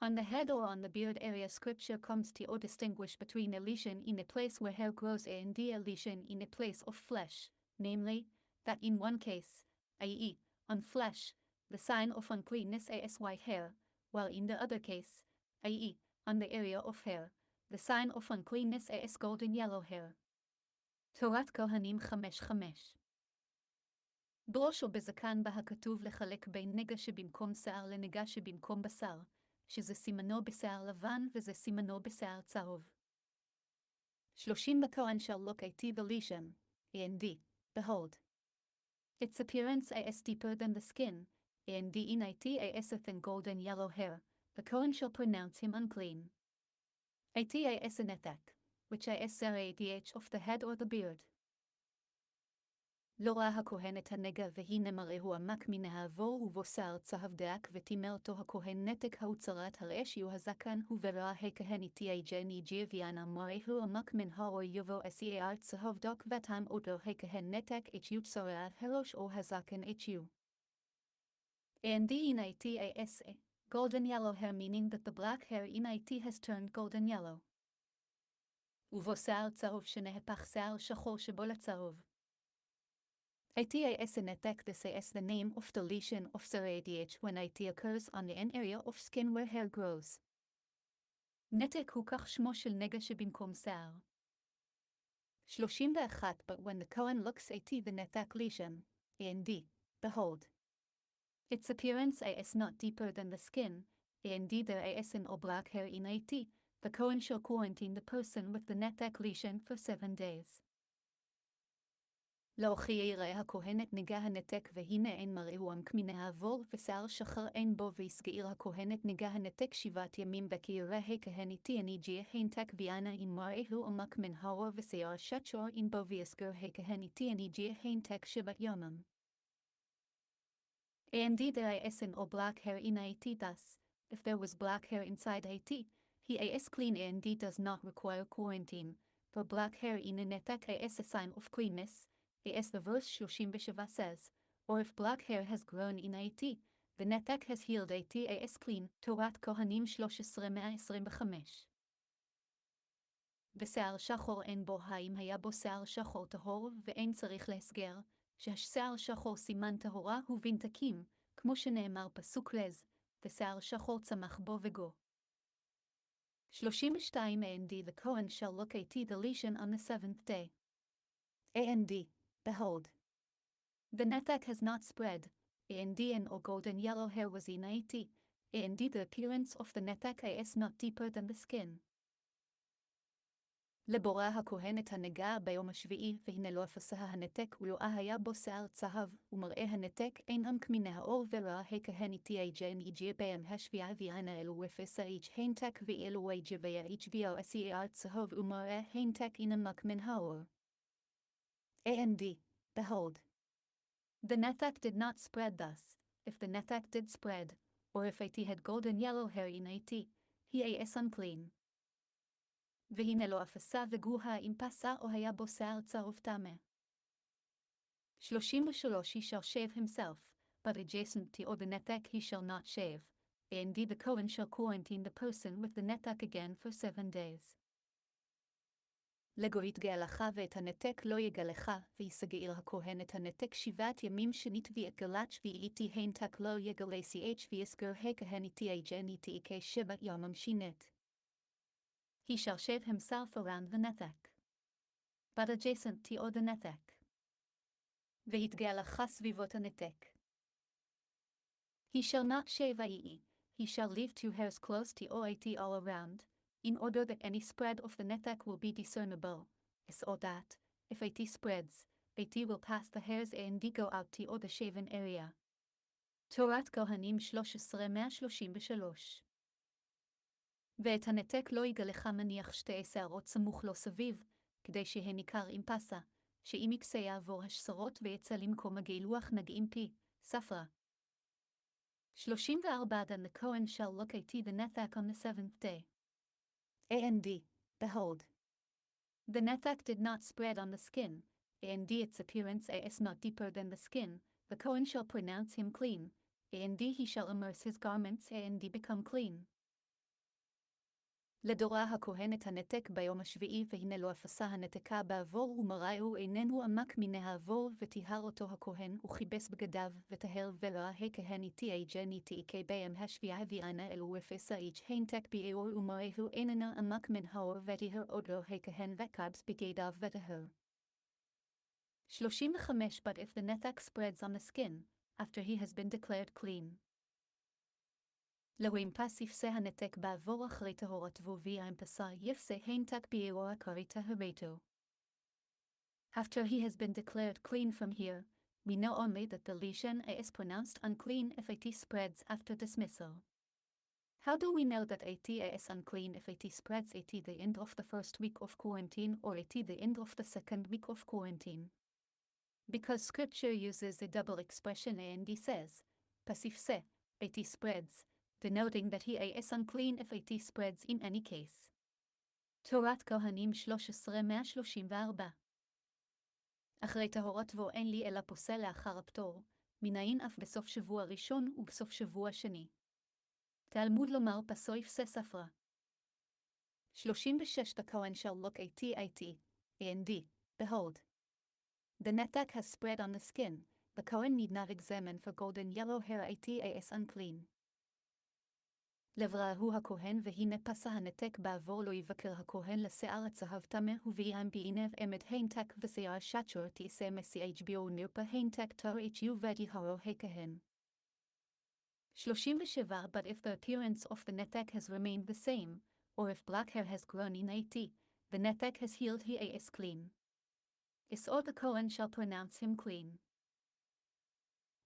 Speaker 1: On the head or on the beard area scripture comes to distinguish between a lesion in a place where hair grows and a lesion in a place of flesh, namely, that in one case, i.e., on flesh, the sign of uncleanness is white hair, while in the other case, i.e., on the area of hair, the sign of uncleanness is golden yellow hair. תורת כהנים 5:5 בראש או בזקן בה הכתוב לחלק בין נגע שבמקום שיער לנגע שבמקום בשר, שזה סימנו בשיער לבן וזה סימנו בשיער צהוב. 30 The Kohen shall look at the lesion, and behold. Its appearance is deeper than the skin, and in it is a thin golden yellow hair, the Kohen shall pronounce him unclean. It is an ethek, which is serath of the head or the beard. לא ראה הכהן את הנגע והנה מראהו עמק מנהעבור ובשר צהב דק וטימא אותו הכהן נתק האוצרת הראש הוא הזקן ובראה הכהן איתי ג'ני ג'יוויאנה מראהו עמק מן האור יבוא שיער צהב דק וטמא אותו הכהן נתק את יוצרת הראש או הזקן את And in it is golden yellow hair meaning that the black hair in it has turned golden yellow. ובו שיער צהוב שנהפך שיער שחור שבו לצהוב. It is an attack. This is the name of the lesion of serath when it occurs on an area of skin where hair grows. נתק הוא כך שמו של נגע שבמקום שיער. 31 But when the Kohen looks at the netak lesion, and behold. Its appearance is not deeper than the skin, and there is an or black hair in it, the Kohen shall quarantine the person with the netek lesion for 7 days. להוכיח יראה הכהן את נגע הנתק והנה אין מראהו עמק מן העבור ושיער שחר אין בו ויסגיר הכהן את נגע הנתק 7 ימים וכי יראה הכהן איתי אני ג'יה הנתק ויאנה אם מראהו עמק מן העור ושיער שחר אין בו ויסגיר הכהן איתי אני ג'יה הנתק 7 ימים. And there is an or black hair in it thus, if there was black hair inside it, he is clean and does not require quarantine, for black hair in a netek is a sign of cleanness, as the verse 37 says, or if black hair has grown in it, the netek has healed it is clean, Torat Kohanim 13:125. ושיער שחור אין בו האם היה בו שיער שחור טהור ואין צריך להסגר, שהשיער שחור סימן טהורה ובנתקים, כמו שנאמר פסוק לז, ושיער שחור צמח בו וגו. 32 And the Kohen shall look at the lesion on the 7th day. And behold, the netek has not spread, and or golden yellow hair was in it, and the appearance of the netek is not deeper than the skin. לבורא הכהן את הנגע ביום השביעי, והנה לא אפסה הנתק, ולא היה בו שיער צהב, ומראה הנתק אין עמק מן העור, וראה הכהן איתי אג'ן איג'יה ביום השביעי, והנה אלו אפסה איג' הנתק, ואלו אג'יה ואיג' ויו שיער צהוב, ומראה הנתק אין עמק מן העור. And behold, the netek did not spread thus. If the netek did spread, or if it had golden yellow hair in it, he is unclean. והנה לא אפסה וגוה אם פסה או היה בו שיער צהוב טמא. 33 He shall shave himself, but adjacent to the netek he shall not shave, and the Kohen shall quarantine the person with the netek again for 7 days. לגו יתגאלך ואת הנתק לא יגלך, ויסגיר הכהן את הנתק 7 ימים שנית ויגלץ' ואיתי הנתק לא יגלסי ויסגר הכהן איתי אג'ן איתי כ7 ימים שינית. He shall shave himself around the netek, but adjacent to the netek. ויתגאלך סביבות הנתק. He shall not shave ie, he shall leave 2 hairs close to it all around, in order that any spread of the netek will be discernible, so that, if it spreads, it will pass the hairs and go out to the shaven area. Torat Kohanim 13:133. ואת הנתק לא יגלך מניח 2 שערות סמוך לו סביב, כדי שהניכר אם פסה, שאם יקסה יעבור השערות ויצא למקום הגילוח נגעים פי, ספרה. 34 Then the Kohen shall look at the netek on the 7th day. And behold, the netek did not spread on the skin, and its appearance is not deeper than the skin, the Kohen shall pronounce him clean, and he shall immerse his garments and become clean. לדורה הכהן את הנתק ביום השביעי, והנה לא אפסה הנתקה בעבור, ומראהו איננו עמק מן העבור, וטיהר אותו הכהן, וכיבס בגדיו, וטהר וראה הכהן איתי אג'ן איתי כביום השביעי, ואנה אלו אפסה איג' הנתק בעור, ומראהו איננו עמק מן העור, וטיהר אותו הכהן וכבס בגדיו וטהר. 35 But if the netek spreads on the skin, after he has been declared clean, לו ימפס יפסה הנתק בעבור אחרי טהורתו וימפסה יפסה הנתק בעור אחרי טהרתו. After he has been declared clean from here, we know only that the lesion is pronounced unclean if it spreads after dismissal. How do we know that it is unclean if it spreads at the end of the first week of quarantine or at the end of the second week of quarantine? Because scripture uses a double expression and says, pasifse, it spreads, denoting that he is unclean if it spreads in any case. Torat Kohanim 13:134. אחרי טהורתו אין לי אלא פוסל לאחר הפטור, מנין אף בסוף שבוע ראשון ובסוף שבוע שני. תלמוד לומר פסו יפסה ספרה. 36 The Kohen shall look at it, and behold, the netek has spread on the skin, the Kohen need not examine for golden yellow hair it is unclean. לבראהו הכהן והנה פסה הנתק בעבור לא יבקר הכהן לשיער הצהב טמא וביעם בעיניו עמד הנתק ושיער שצ'ור תעשה מסיעג' ביעו נרפה הנתק תור hu ודיהרו הכהן. 37 But if the appearance of the netek has remained the same, or if black hair has grown in it, the netek has healed, he is clean. Or the Kohen shall pronounce him clean.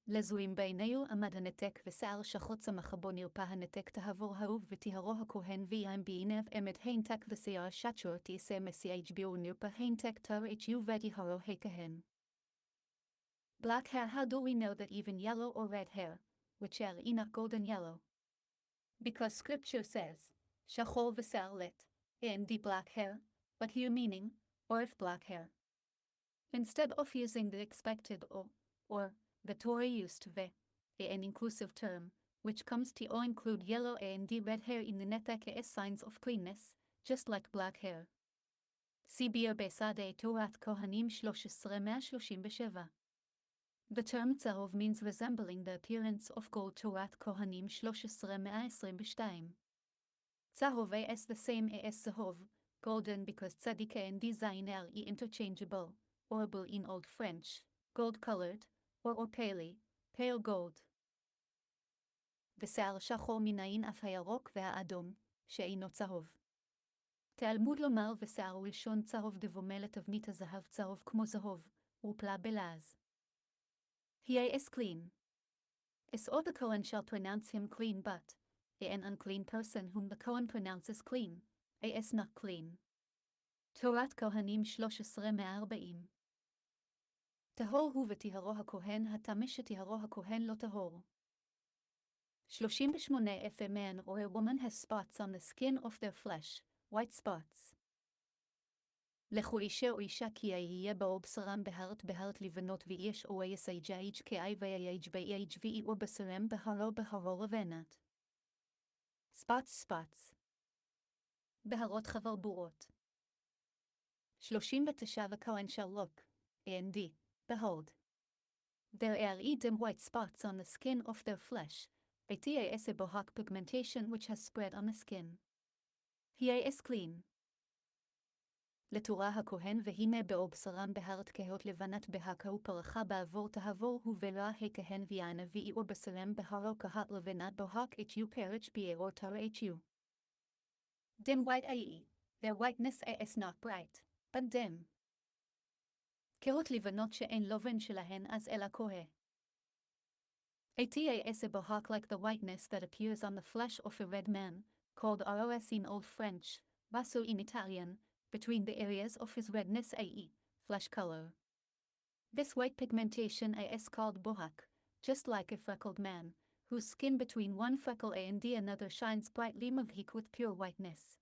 Speaker 1: לזויים בעיניו עמד הנתק ושיער שחוץ המחבו נרפא הנתק תעבור האוב וטהרו הכהן ויין בעיניו עמד הינתק ושיער שצ'ור תעשה מסיעג'ביעו נרפא הינתק תרעו וטהרו הכהן. Black hair. How do we know that even yellow or red hair, which are not golden yellow? Because scripture says, shachol v'sar let, and the black hair, but here meaning, or if black hair. Instead of using the expected or the Torah used ve, an inclusive term, which comes to include yellow and red hair in the netek as signs of cleanness, just like black hair. See Bir Besade Torat Kohanim 1337. The term tzarov means resembling the appearance of gold. Torat Kohanim 1322. Tzarov is the same as zahov, golden, because tzadik and design are interchangeable, orable in Old French, gold-colored, or pale gold. ושיער שחור מנין אף הירוק והאדום, שאינו צהוב. תלמוד לומר ושיער ולשון צהוב דבומה לתבנית הזהב צהוב כמו זהוב, ופלה בלעז. He is clean. Or the Kohen shall pronounce him clean, but an unclean person whom the Kohen pronounces clean, is not clean. תורת כהנים 1340. טהור הוא וטהרו הכהן, הטמא שטהרו הכהן לא טהור. 38 If a man or a woman has spots on the skin of their flesh, white spots. לכו אישה או אישה כי יהיה באו בשרם בהרת לבנות ואיש או יסייג'איג' כאי ויייג' בייג' ואי או בשרם בהרו לבנת. spots. בהרות חברבורות. 39 The Kohen shall look, and behold. There are dim white spots on the skin of their flesh, a bohak pigmentation which has spread on the skin. He is clean. לתורה הכהן והנה באו בשרם בהרת כהות לבנת בהקה ופרחה בעבור תעבור ובלע הכהן ויענה ואי או בשרם בהרו כהת לבנת בוהק hu perich ביאור תרא hu. Dim white ie, their whiteness is not bright, but dim. כהות לבנות שאין לובן שלהן אז אל הכהה. is a bohak like the whiteness that appears on the flesh of a red man, called ros in Old French, basso in Italian, between the areas of his redness i.e., flesh color. This white pigmentation is called bohak, just like a freckled man, whose skin between one freckle and another shines brightly mavhik with pure whiteness.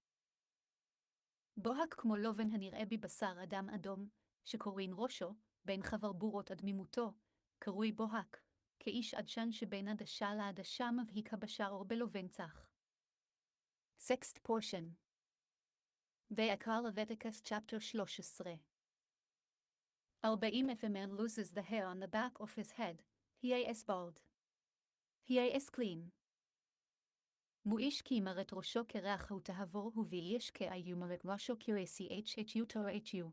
Speaker 1: bohak כמו לובן הנראה בבשר אדם אדום, שקוראים ראשו, בין חברבורות אדמימותו, קרוי bohak, כאיש עדשן שבין עדשה לעדשה מבהיק הבשר אור בלובן צח. Sixth portion. Vayikra Leviticus chapter 13. 40 If a man loses the hair on the back of his head, he is bald. He is clean. מואיש כי ימרת ראשו כרח הוא תעבור ובאיש כאי ימרת ראשו כרצhu תורעhu.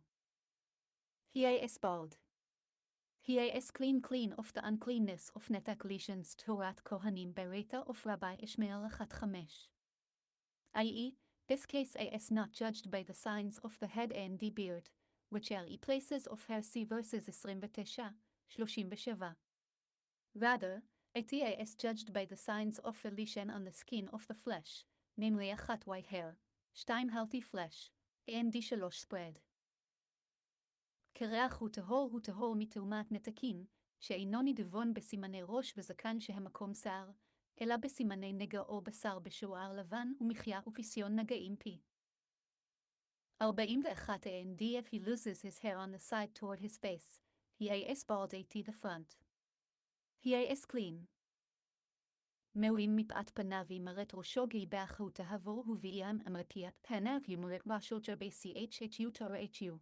Speaker 1: He is bald. He is clean of the uncleanness of netek lesions. Torat Kohanim Bereta of Rabbi Ishmael 1:5. I.e., this case is not judged by the signs of the head and the beard, which are places of hair. See verses 29, 37. Rather, it is judged by the signs of the lesion on the skin of the flesh, namely achat white hair, shteim healthy flesh, and the shalosh spread. כריח הוא טהור מתאומת נתקין, שאינו נדבון בסימני ראש וזקן שהמקום שיער, אלא בסימני נגע או בשר בשוער לבן ומחיה ופיסיון נגעים פי. 41 And if he loses his hair on the side toward his face, he is bald at the front. He is clean. מרים מפאת פניו ימרת ראשו גיבח הוא תעבור וביים אמרתיית פניו ימרת ראשו chhu תורעhu.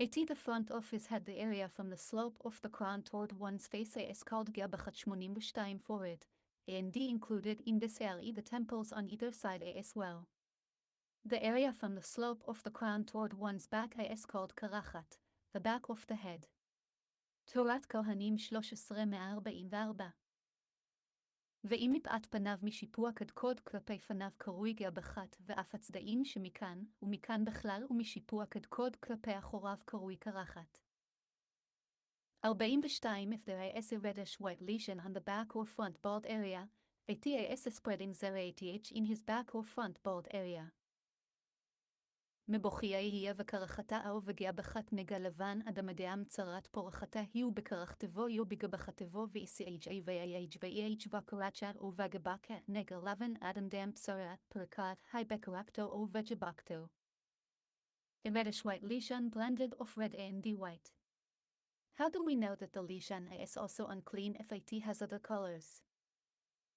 Speaker 1: At the front of his head, the area from the slope of the crown toward one's face is called Gabachat 82 forward, and included in this area the temples on either side as well. The area from the slope of the crown toward one's back is called Karachat, the back of the head. Torat Kohanim 1344. ואם מפאת פניו משיפוע קדקוד כלפי פניו קרוי גאבחת, ואף הצדעים שמכאן, ומכאן בכלל ומשיפוע קדקוד כלפי אחוריו קרוי קרחת. 42 If there is a reddish white lesion on the back or front bald area, it is spreading zerath in his back or front bald area. מבוכיה יהיה וקרחתה או וגאבחת נגע לבן אדמדיהם צרת פורחתה היו בקרחתבו יו בגבחתבו ואיסי וקרצ'ה או וגבקה נגע לבן אדמדיהם בשרה פרקת היי בקרקתו או וג'בקתו. A reddish white lesion blended of red and white. How do we know that the lesion is also unclean if it has other colors?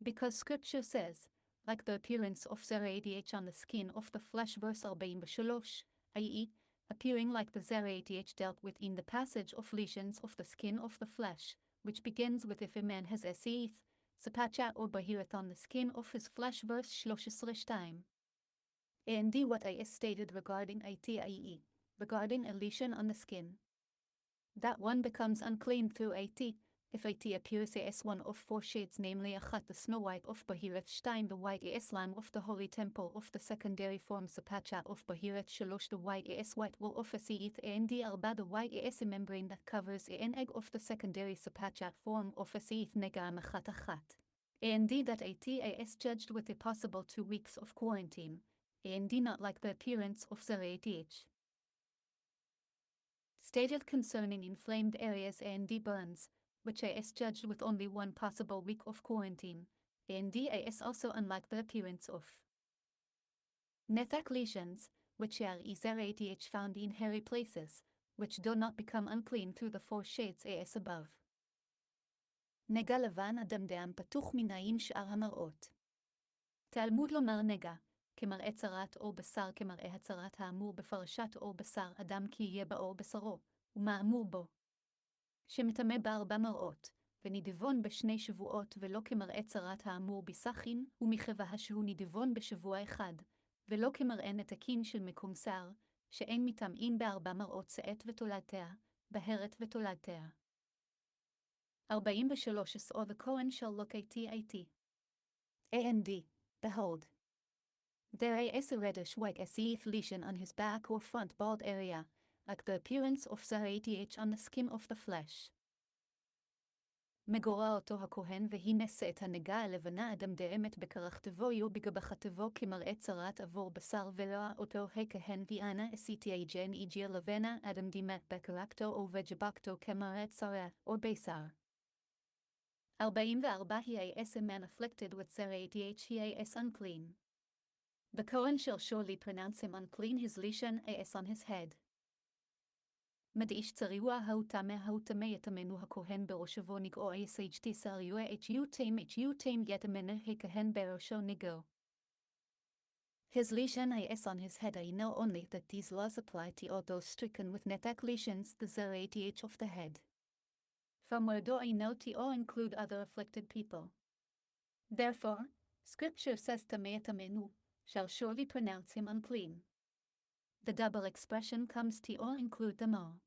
Speaker 1: Because scripture says, like the appearance of zerath on the skin of the flesh verse 43, i.e., appearing like the zerath dealt with in the passage of lesions of the skin of the flesh, which begins with if a man has eseith, sapacha or bahireth on the skin of his flesh verse 33. And what is stated regarding it, i.e., regarding a lesion on the skin. That one becomes unclean through it, if it appears as one of four shades, namely achat the snow white of Bahireth Stein, the white Islam of the holy temple of the secondary form Sapacha of Bahireth Shalosh, the white white wool of Asiith, and the Alba, the white a membrane that covers an egg of the secondary Sapacha form of Asiith Negam achat achat. And that it is judged with a possible 2 weeks of quarantine, and not like the appearance of zerath. Stated concerning inflamed areas and burns, which is judged with only 1 possible week of quarantine, and is also unlike the appearance of nethak lesions, which are zerath found in hairy places, which do not become unclean through the 4 shades as above. נגע לבן אדמדם פתוח מן שאר המראות. תלמוד לומר נגע, כמראה צרת או בשר כמראה הצרת האמור בפרשת או בשר אדם כי יהיה באור בשרו, ומה אמור בו? שמטמא ב4 מראות, ונידבון ב2 שבועות ולא כמראה צרת האמור בסכין, ומחווה שהוא נידבון בשבוע אחד, ולא כמראה נתקין של מקום שר, שאין מטמאים ב4 מראות שאת ותולדתיה, בהרת ותולדתיה. 43 So the Kohen shall look at it. And behold, there is a reddish white seeth lesion on his back or front bald area, like the appearance of zerath on the skin of the flesh. מגורע אותו הכהן והיא נשא את הנגע הלבנה אדמדמת בקרחתבו יו בגבחתבו כמראה צרת עבור בשר וראה אותו הכהן ואנה עשיתי ג'ן איג'יר לבנה אדמדימת בקרקתו או וג'בקתו כמראה צרה או בשר. 44 He is a man afflicted with zerath, he is unclean. The Kohen shall surely pronounce him unclean, his lesion is on his head. מדאיש צריוע ההוטמא יטמנו הכהן בראשו נגעו יסג'תי שריוע יותם יטמנו הכהן בראשו נגעו. His lesion is on his head. I know only that these laws apply to all those stricken with netak lesions, the zerath of the head. From where do I know to all include other afflicted people? Therefore, Scripture says tamenu shall surely pronounce him unclean. The double expression comes to all include them all.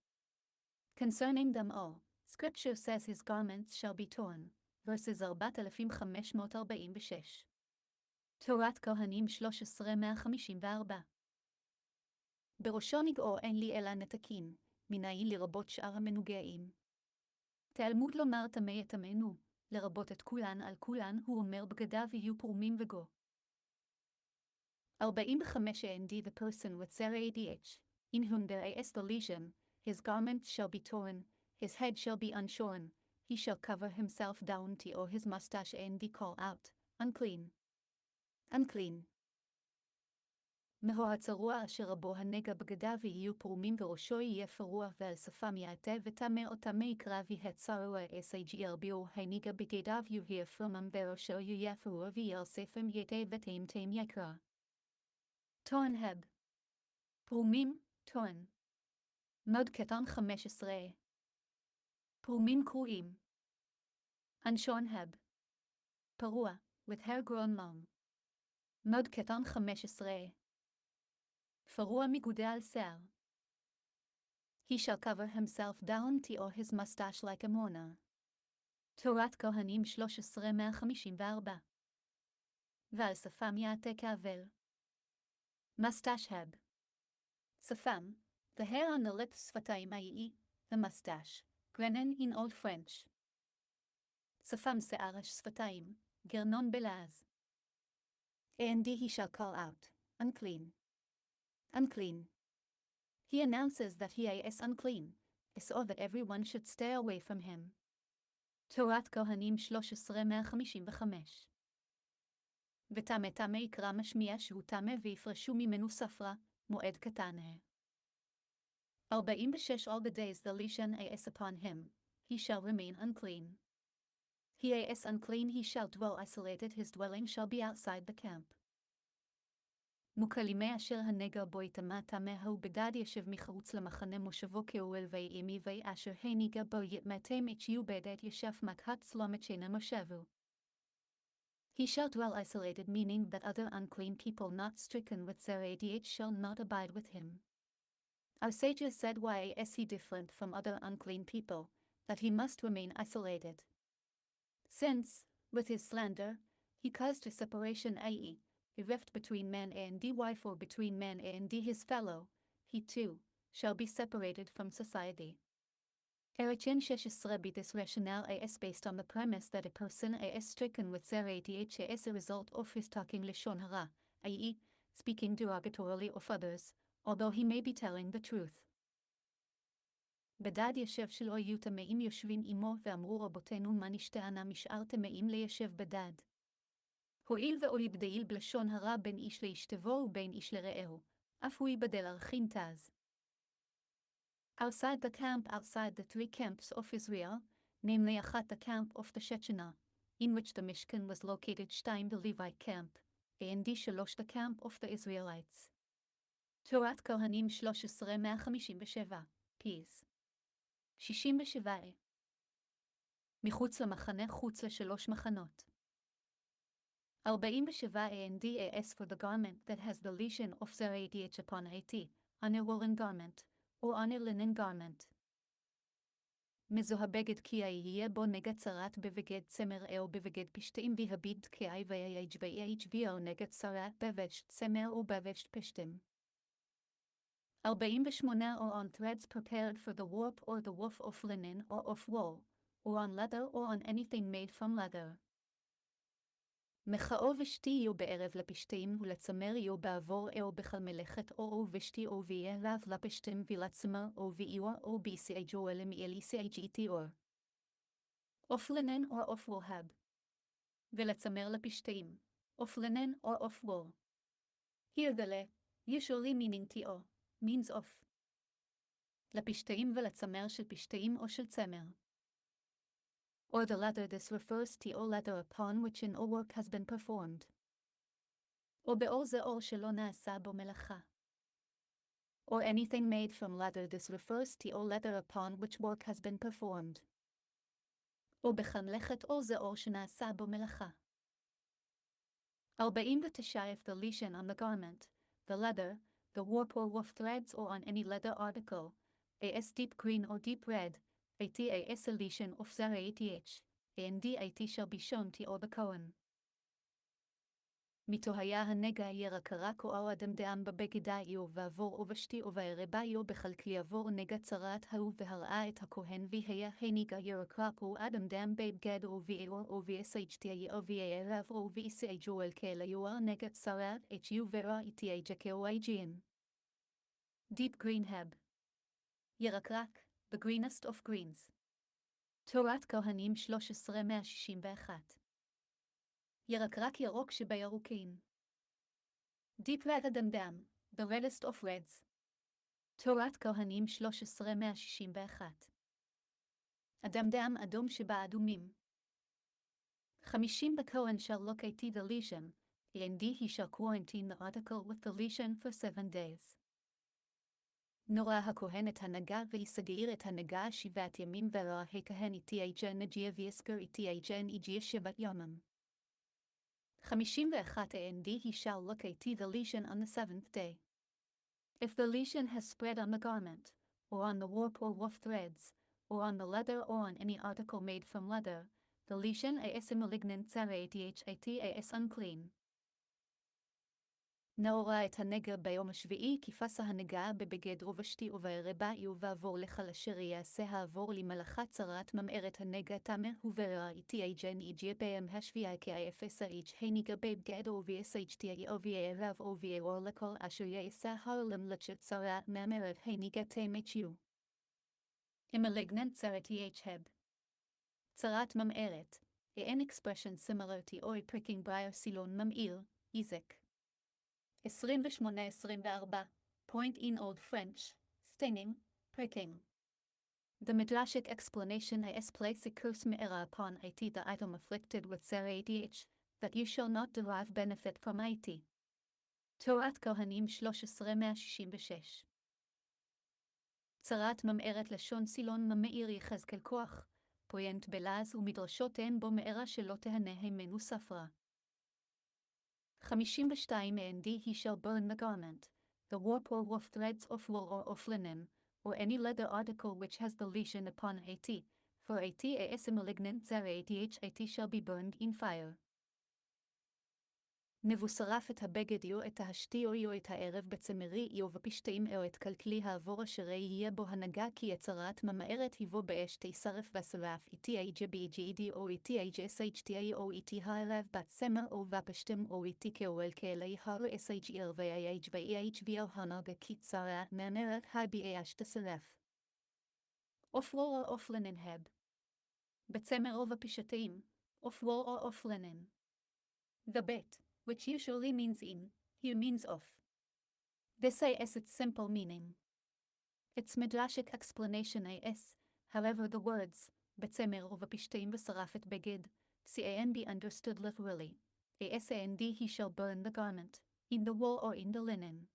Speaker 1: Concerning them all, Scripture says his garments shall be torn, verses 4546. תורת כהנים 13:154. בראשו נגעו אין לי אלא נתקין, מנין לרבות שאר המנוגעים. תלמוד לומר טמא יטמאנו, לרבות את כולן על כולן, הוא אומר בגדיו יהיו פרומים וגו. 45 And the person with zerath, in whom there is the lesion, his garment shall be torn, his head shall be unshorn, he shall cover himself down to or his mustache and call out, unclean. Unclean. מהו הצרוע אשר רבו הנגע בגדיו יהיו פרומים וראשו יהיה פרוע ועל שפם יעטה וטמא או טמא יקרא ויהא צרוע ירביעו הנגע בגדיו יהיה פרומם בראשו יהיה פרוע ויהיה ספם יתה וטמטם יקרא. torn heb. פרומים, torn. מוד קטן 15. פרומים קרועים. unshorn heb. פרוע, with hair grown long. מוד קטן 15. פרוע מגודל שיער. He shall cover himself down to or his mustache like a mourner. תורת כהנים 13:154. ועל שפם יעטה כאבל. Mustache heb. שפם, the hair on the lips שפתיים i.e., the mustache, גרנן in Old French. שפם שיער שפתיים, גרנון בלעז. And he shall call out, unclean. Unclean. He announces that he is unclean, so that everyone should stay away from him. תורת כהנים 13:155. וטמא טמא יקרא משמיע שהוא טמא ויפרשו ממנו ספרה, מועד קטן. 46 All the days the lesion is upon him, he shall remain unclean. He is unclean, he shall dwell isolated, his dwelling shall be outside the camp. מוקלימי אשר הנגע בו יטמא טמא הוא בדד ישב מחוץ למחנה מושבו כאוהל וימי אשר הנגע בו יטמאתם את יובדת ישף מכת צלומת שינה מושבו. He shall dwell isolated, meaning that other unclean people not stricken with their ADH shall not abide with him. Our sages said, why is he different from other unclean people, that he must remain isolated? Since, with his slander, he caused a separation, i.e., a rift between man and wife, or between man and his fellow, he too shall be separated from society. Erichin Sheshisrebi, this rationale is based on the premise that a person is stricken with their ADH as a result of his talking lishon hara, i.e., speaking derogatorily of others, although he may be telling the truth. בדד ישב שלא יהיו טמאים יושבים עמו ואמרו רבותינו מה נשתענה משאר טמאים לישב בדד. הואיל ואוהב דעיל בלשון הרע בין איש לאשתבו ובין איש לרעהו, אף הוא יבדל ערכין תז. Outside the camp, outside the 3 camps of Israel, namely achat the camp of the Shechinah, in which the Mishkan was located, 2 the Levite camp, and 3 the camp of the Israelites. תורת כהנים 13:157, peace. 67. מחוץ למחנה, חוץ ל3 מחנות. 47 and as for the garment that has the lesion of Zeradh upon it, on a woolen garment, or on a linen garment. מזוהבגד כי יהיה בו נגד צרת בבגד צמר או בבגד פשטים והביד כי ויהי או נגד צרת בבשת צמר או בבשת פשטים. 48 or on threads prepared for the warp or the woof of linen or of wool, or on leather or on anything made from leather. מחאו ושתי יהיו בערב לפשטים ולצמר יהיו בעבור או בכל מלאכת או ושתי או ויהיה לאו לפשטים ולצמר או ואיור או ביסאג'ו אלמיאליסאג'יתי או. of linen or of wool hab. ולצמר לפשטים, of linen or of wool. Here the le, usually meaning to, means of. לפשטים ולצמר של פשטים או של צמר. Or the leather, this refers to all leather upon which an all work has been performed. או בעול זה עול שלא נעשה בו מלאכה. Or anything made from leather, this refers to all leather upon which work has been performed. או בחמלכת עול זה עול שנעשה בו מלאכה. 49 if the lesion on the garment, the leather, the warp or woof threads or on any leather article, as deep green or deep red, as a lesion of Zeradh, and it shall be shown to all the Kohen. מתו היה הנגע ירקרק או אדם דאם בבגדיו ועבור ובשתי ובערביו בחלקי יעבור נגע צרת ההוא והראה את הכהן והיה הנגע ירקרק או אדם דאם בבגד ובעור ובסג'תי ובערב ובסג'ו אל כליואר נגע צרת את יוברה איתי ג'קאו איג'ין. Deep green heb. ירקרק, the greenest of greens. תורת כהנים 13:161. ירקרק ירוק שבירוקים. Deep red אדמדם, the reddest of reds. תורת כהנים 13:161. אדמדם אדום שבאדומים. 50 The Kohen shall locate the lesion, and he shall quarantine the article with the lesion for 7 days. נורא הכהן את הנגע ויסגיר את הנגע 7 ימים וראה הכהן איתי אג'ן נג'יה ויסגר איתי אג'ן איג'יה 7 ימים. 51 And he shall locate the lesion on the 7th day. If the lesion has spread on the garment, or on the warp or woof threads, or on the leather or on any article made from leather, Deletion as a malignant thrat as unclean. נאורה את הנגר ביום השביעי, כי פסה הנגעה בבגד רובשתי ובערבה יעבור לחל אשר יעשה העבור למלאכה צרת ממארת הנגע תמה ובררה איתי אג'ן איג'י בהם השביעי כאפס הנגע בבגד ובייסג'תי ובערב ובערור לכל אשר יעשה העולם לצ'ת צרת ממארת הנגע תמתיו. A malignant thrat צרת ממארת, an expression similar to or pricking briar silon ממאיר, Isaac. 28-24. Point in Old French, stinging, pricking. The midrashic explanation is place a curse me'era upon it the item afflicted with thrat, that you shall not derive benefit from it. Torat Kohanim 13-166. צרת ממארת לשון סילון ממאיר יחזקאל כוח, פוינט בלעז ומדרשות אין בו מארה שלא תהנה הימנו ספרה. 52 and he shall burn the garment, the warp or woof threads of wool or of linen, or any leather article which has the lesion upon it, for it as a malignant thrat shall be burned in fire. נבוסרף את הבגד יו את ההשתיו יו את הערב בצמרי יו ופשתים או את כלכלי העבור אשר יהיה בו הנגע כי יצרת ממארת היבו באש תשרף בסרף איתי אג'בי או איתי אג'סהתי או איתי הערב בת סמר או ופשתם או איתי כאוהל כאלי הר אסהג'יר ואהג'בי הנגע כי צרת ממארת הבי אש תשרף. אופרור או אופלנן הב. בצמר או ופשתים, אופרור או אופלנן. The bet, which usually means in, here means of. This is its simple meaning. Its midrashic explanation is, however, the words, betzemer uvapishtem v'sarafet begid, can be understood literally. And he shall burn the garment, in the wool or in the linen.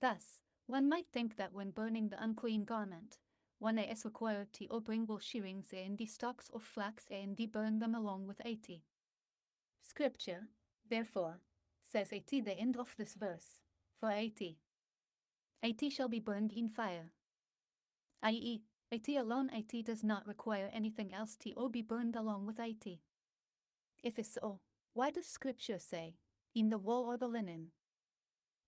Speaker 1: Thus, one might think that when burning the unclean garment, one is required to bring wool shearings and stalks of flax and burn them along with it. Scripture, therefore, says at the end of this verse, for at shall be burned in fire. I.e., at alone does not require anything else to be burned along with it. If so, why does Scripture say, in the wool or the linen?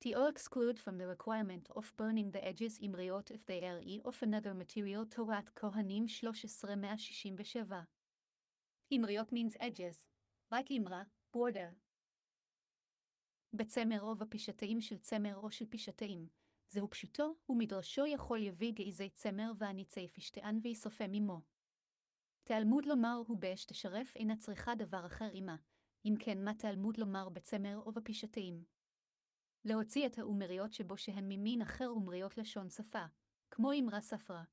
Speaker 1: To exclude from the requirement of burning the edges imriot if they are of another material Torat Kohanim 13-167. Imriot means edges, like imra, border. בצמר או בפשתאים של צמר או של פשתאים, זהו פשוטו, ומדרשו יכול יביא גזי צמר והניצי פשתאן ויסופם עמו. תלמוד לומר הוא באש תשרף אינה צריכה דבר אחר עמה, אם כן מה תלמוד לומר בצמר או בפשתאים? להוציא את האומריות שבו שהן ממין אחר אומריות לשון שפה, כמו אמרה ספרה.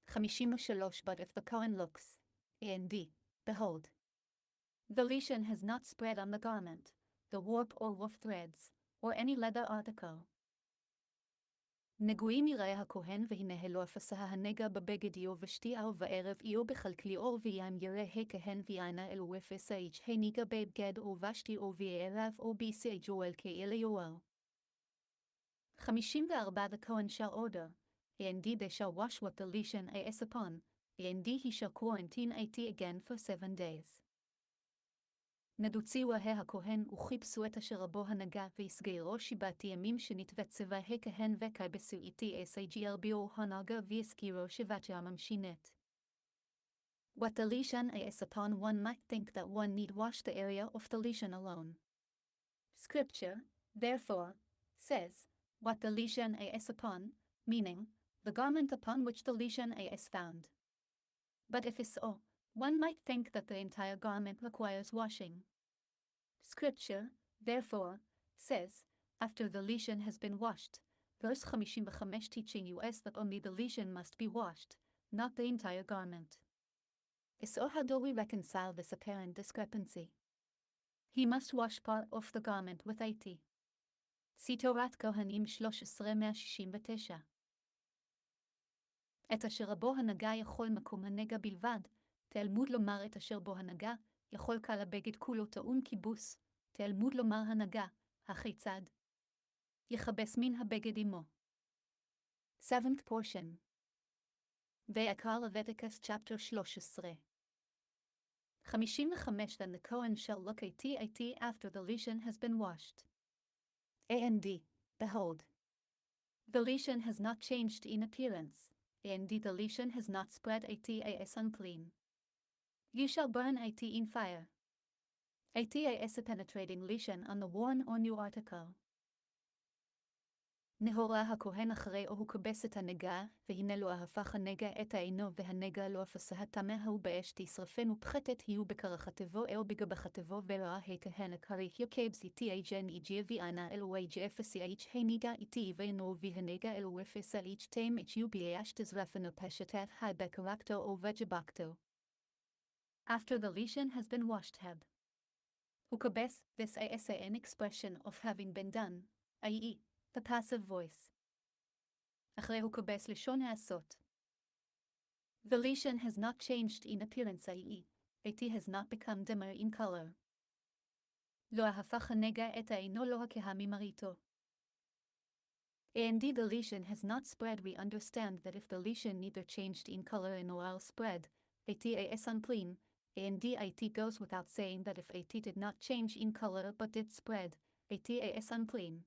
Speaker 1: 53 But if the Kohen looks, and behold, the lesion has not spread on the garment, the warp or woof threads, or any leather article. נגועים יראה הכהן והנה לא אפסה הנגע בבגד יו ושתיהו וערב יו בכלכליאו וים יראה הכהן ויענה אלו אפסה הנגע בבגד או ושתי או וערב או ביסי ג'ואל כאלה יואל. 54 The Kohen shall order, and they shall wash what the lesion is upon, and he shall quarantine it again for 7 days. נדוציו הכהן וחיפשו את אשר בו הנגע ויסגרו 7 ימים שנתבצבה הכהן וכיבסו איתי אסג'רביו הנגע ויסגירו 7 ימים שינת. What the lesion is upon, one might think that one need wash the area of the lesion alone. Scripture, therefore, says, what the lesion is upon, meaning, the garment upon which the lesion is found. But if so, one might think that the entire garment requires washing. Scripture, therefore, says, after the lesion has been washed, verse 55 teaching us that only the lesion must be washed, not the entire garment. So how do we reconcile this apparent discrepancy? He must wash part of the garment with it. See Torat Kohanim 13-169. את אשר בו הנגע יכול מקום הנגע בלבד, תלמוד לומר את אשר בו הנגע, יכול כל הבגד כולו טעון כיבוס, תלמוד לומר הנגע, הכיצד? יכבס מן הבגד עמו. 7th portion. Vayikra Leviticus chapter 13. 55 Then the Kohen shall look at it after the lesion has been washed. And behold, the lesion has not changed in appearance, and the lesion has not spread it as unclean. You shall burn it in fire. It as a penetrating lesion on the worn or new article. נהורה הכהן אחרי הוא כבס את הנגע, והנה לו הפך הנגע את העינו והנגע לא אפסה הטמא הוא באש תשרפן ופחתת היו בקרחתבו או בגבחתבו ולא הכהן הכריך יוקב זיתי אג'ן איג'י ויאנה אלוהי ג'אפסי איץ' הנגע איתי ואינו והנגע אלוהי אפסה איץ' תם איץ' יו ביאש תזרפן ופשטת היי בקרקתו או וג'בקתו. After the lesion has been washed Ukabes, this is an expression of having been done, i.e., the passive voice. אחרי ukabes לשון העשות. The lesion has not changed in appearance, i.e., it has not become dimmer in color. לא הפך הנגע את העינו לא הכהה ממראיתו. Indeed, the lesion has not spread. We understand that if the lesion neither changed in color nor spread, it is unclean. And it goes without saying that if it did not change in color but did spread, it is unclean.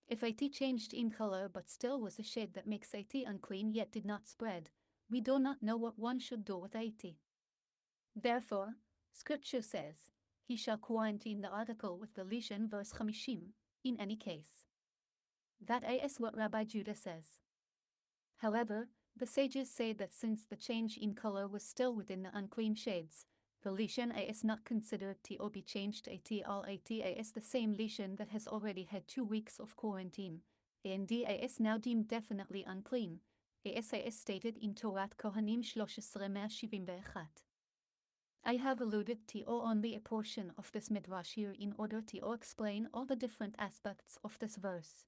Speaker 1: If it changed in color but still was a shade that makes it unclean yet did not spread, we do not know what one should do with it. Therefore, Scripture says, he shall quarantine the article with the lesion verse 50, in any case. That is what Rabbi Judah says. However, the sages say that since the change in color was still within the unclean shades, the lesion is not considered to be changed at all. It is the same lesion that has already had 2 weeks of quarantine, and is now deemed definitely unclean. Is stated in Torah Kohanim 13:171. I have alluded to only a portion of this midrash here in order to explain all the different aspects of this verse.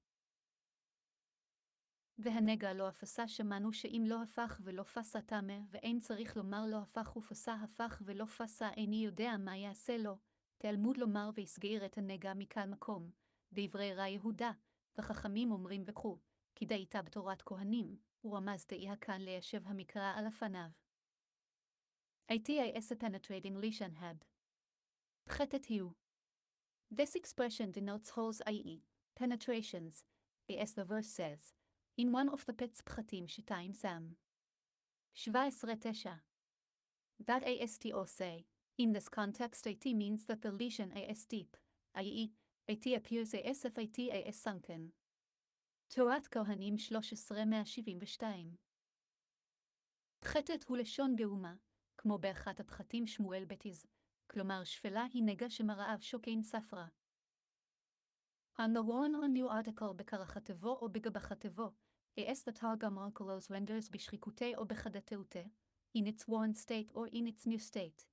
Speaker 1: והנגע לא הפסה שמענו שאם לא הפך ולא פסה טמא, ואין צריך לומר לא הפך ופסה הפך ולא פסה איני יודע מה יעשה לו, תלמוד לומר ויסגיר את הנגע מכאן מקום, דברי רע יהודה, וחכמים אומרים וכו, כי דאיתה בתורת כהנים, ורמז דאיה כאן ליישב המקרא על הפניו. Is a penetrating lesion had. פחתת היו. This expression denotes holes, i.e., penetrations, as the verse says, in one of the pits pchatim shitayim sam. 17:9. That asto say, in this context it means that the lesion is deep, i.e., it appears as if it is sunken. Torah Kohanim 13:172. פחתת הוא לשון גאומה, כמו באחת הפחתים שמואל בתיז, כלומר שפלה היא נגע שמרעיו שוקן ספרה. On the worn or new article בקרחתבו או בגבחתבו, as the Targum Onkelos renders בשחיקותי או בחדתאותה, in its worn state or in its new state.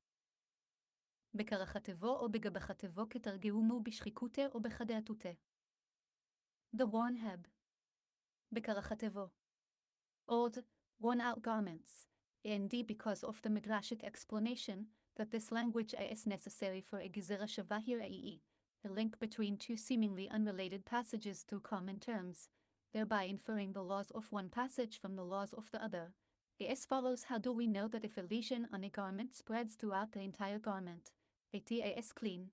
Speaker 1: בקרחתבו או בגבחתבו כתרגמו בשחיקותה או בחדתאותה. The worn heb. בקרחתבו. Old, worn out garments, and because of the midrashic explanation that this language is necessary for a gezerah shava here, i.e., a link between two seemingly unrelated passages through common terms, thereby inferring the laws of one passage from the laws of the other. As follows: how do we know that if a lesion on a garment spreads throughout the entire garment, it is clean?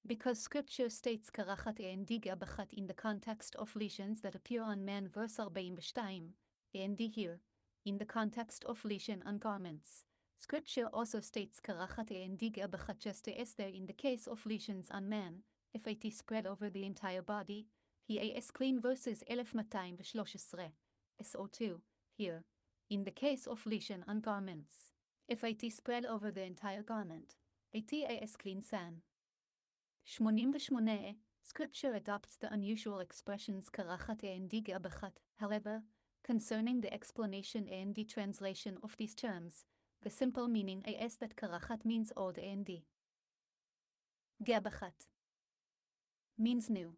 Speaker 1: Because Scripture states karachat and bachat in the context of lesions that appear on man verse 42, and here, in the context of lesion on garments. Scripture also states karachat and bachat just as there in the case of lesions on man, if it is spread over the entire body, he is clean verses 1213. So2, here, in the case of lesion on garments, if it is spread over the entire garment, it is clean san. 88. Scripture adopts the unusual expressions karachat and bachat. However, concerning the explanation and the translation of these terms, the simple meaning is that karachat means old and gabachat means new.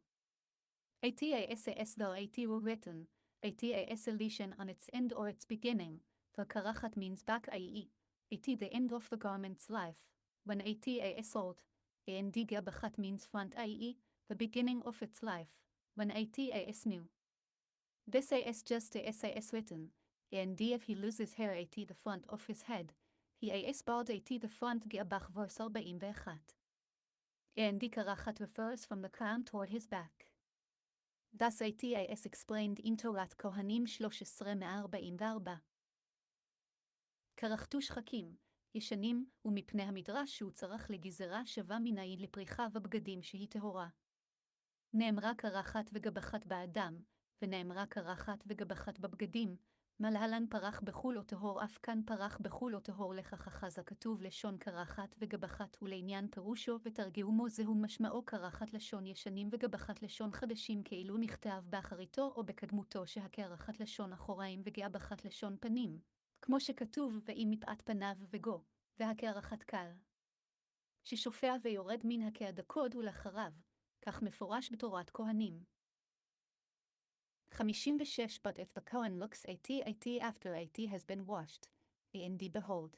Speaker 1: As though it were written, as a lesion on its end or its beginning, for karachat means back, i.e., the end of the garment's life, when is old, and gabachat means front, i.e., the beginning of its life, when is new. This is just as is written, and if he loses hair at the front of his head, EAS bald AT the front Geabach verse 41. AND Karachat refers from the crown toward his back. Thus ATAS explained in Torat Kohanim 13:144. קרחתו שחקים, ישנים, ומפני המדרש שהוא צריך לגזרה שווה מנהיד לפריחה ובגדים שהיא טהורה. נאמרה קרחת וגבחת באדם, ונאמרה קרחת וגבחת בבגדים, מלהלן פרח בחול או טהור אף כאן פרח בחול או טהור לכך אחז הכתוב לשון קרחת וגבחת ולעניין פירושו ותרגומו זהו משמעו קרחת לשון ישנים וגבחת לשון חדשים כאילו נכתב באחריתו או בקדמותו שהקרחת לשון אחוריים וגבחת לשון פנים, כמו שכתוב ואם מפאת פניו וגו, והקרחת קל. ששופע ויורד מן הקעדקוד ולאחריו, כך מפורש בתורת כהנים. 56 But if the Kohen looks at after has been washed, and behold,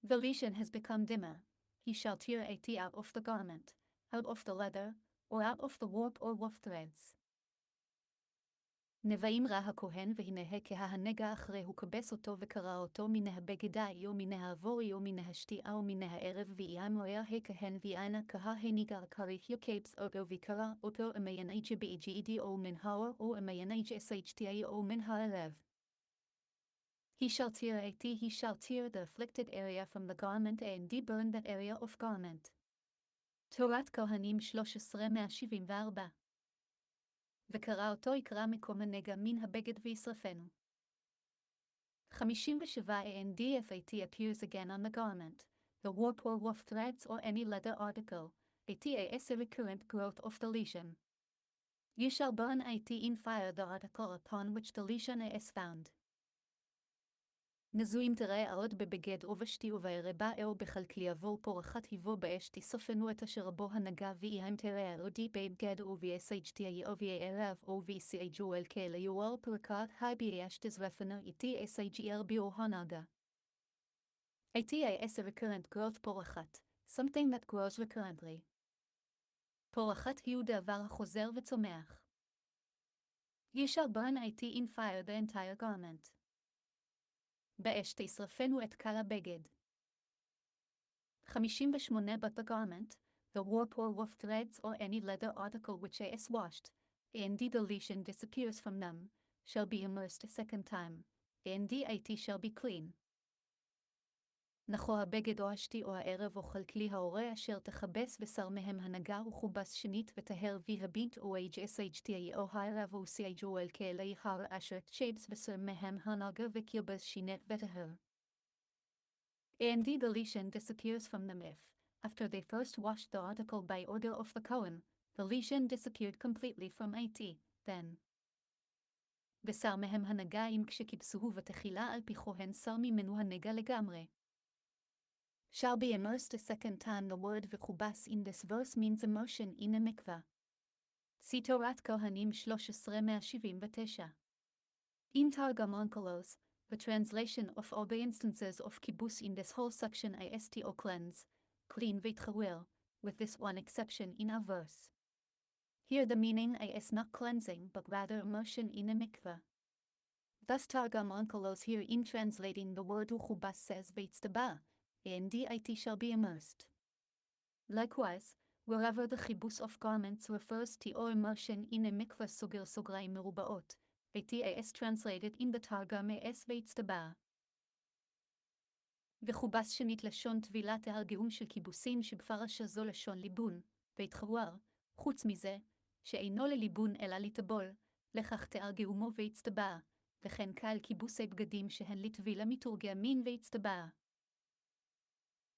Speaker 1: the lesion has become dimmer, he shall tear out of the garment, out of the leather, or out of the warp or woof threads. נבעים רע הכהן והנה כהנגע אחרי הוא כבס אותו וקרע אותו מן הבגדי או מן העבורי או מן השתייה או מן הערב ואיים רואה הכהן ואינה כהניגע כריך יקבס אותו וקרע אותו המיינה באג'ידי או מן האור או המיינה ששתייה או מן הערב. He shall tear the afflicted area from the garment and burn that area of garment. תורת כהנים 13:174 וקרא אותו יקרא מקום הנגע מן הבגד וישרפנו. 57 And if appears again on the garment, the warp or woof threads or any leather article, as a recurrent growth of the lesion. You shall burn in fire the article upon which the lesion is found. נזויים תראה עוד בבגד ובשתי ובערבה או בחלקלי עבור פורחת היבו באש תסופנו את אשר בו הנגע ואיהם תראה עודי בבגד ובייסג'תי ובערב ובייסג'ו אל כאלה יואל פרקת היי בייש תזרפנו איתי אסג'ר ביו הנגע. As a recurrent growth פורחת, something that grows recurrently. פורחת הוא דבר החוזר וצומח. You shall burn in fire the entire garment. באש תשרפנו את כל הבגד. 58 But the garment, the warp or woof threads or any leather article which is washed, and the lesion disappears from them, shall be immersed a second time, and it shall be clean. נכו הבגד או השתי או הערב או חלקלי ההורה אשר תכבס ושר מהם הנגע וכובס שנית וטהר והביט או HSHTA או הערב או סייג'ו אל כאלי הר אשר תשבס ושר מהם הנגע וכיבס שינית וטהר. And the lesion disappears from them if, after they first washed the article by order of the Kohen, the lesion disappeared completely from then. ושר מהם הנגע אם כשכיבסוהו ותחילה על פי כהן שר ממנו הנגע לגמרי. Shall be immersed a second time. The word v'chubas in this verse means immersion in a mikvah. See Torat Kohanim 13:179. In Targum Onkelos, the translation of all the instances of kibbutz in this whole section ist or cleanse, clean v'tchawil, with this one exception in our verse. Here the meaning is not cleansing but rather immersion in a mikvah. Thus Targum Onkelos here in translating the word v'chubas says v'tztaba, and it shall be immersed. Likewise, wherever the chibus of garments refers to or immersion in a mikvah sugir sugrai merubaot, it is translated in the Targum as v'tztaba. וחובס שנית לשון טבילת ההרגעום של קיבוסים שבפרשה זו לשון ליבון, והתחוור, חוץ מזה, שאינו לליבון אלא לטבול, לכך תהרגעומו והצטבע, וכן קל קיבוסי בגדים שהן לטבילה מתורגמים והצטבע.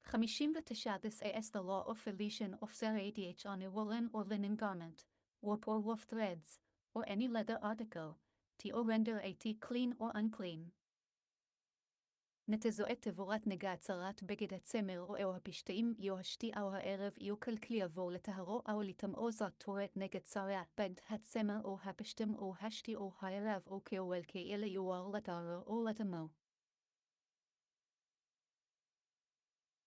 Speaker 1: 59 This is the law of lesion of zeradh on a woolen or linen garment, warp or woof threads, or any leather article, to render it clean or unclean. נתזואת תבורת נגע צרת בגד הצמר או הפשטאים או השתייה או הערב או כלכלי עבור לטהרו או לטמאו זאת תורת נגד צרת בגד הצמר או הפשטם או השתי או הערב או כאוהל כאלה יואר לטהרו או לטמאו.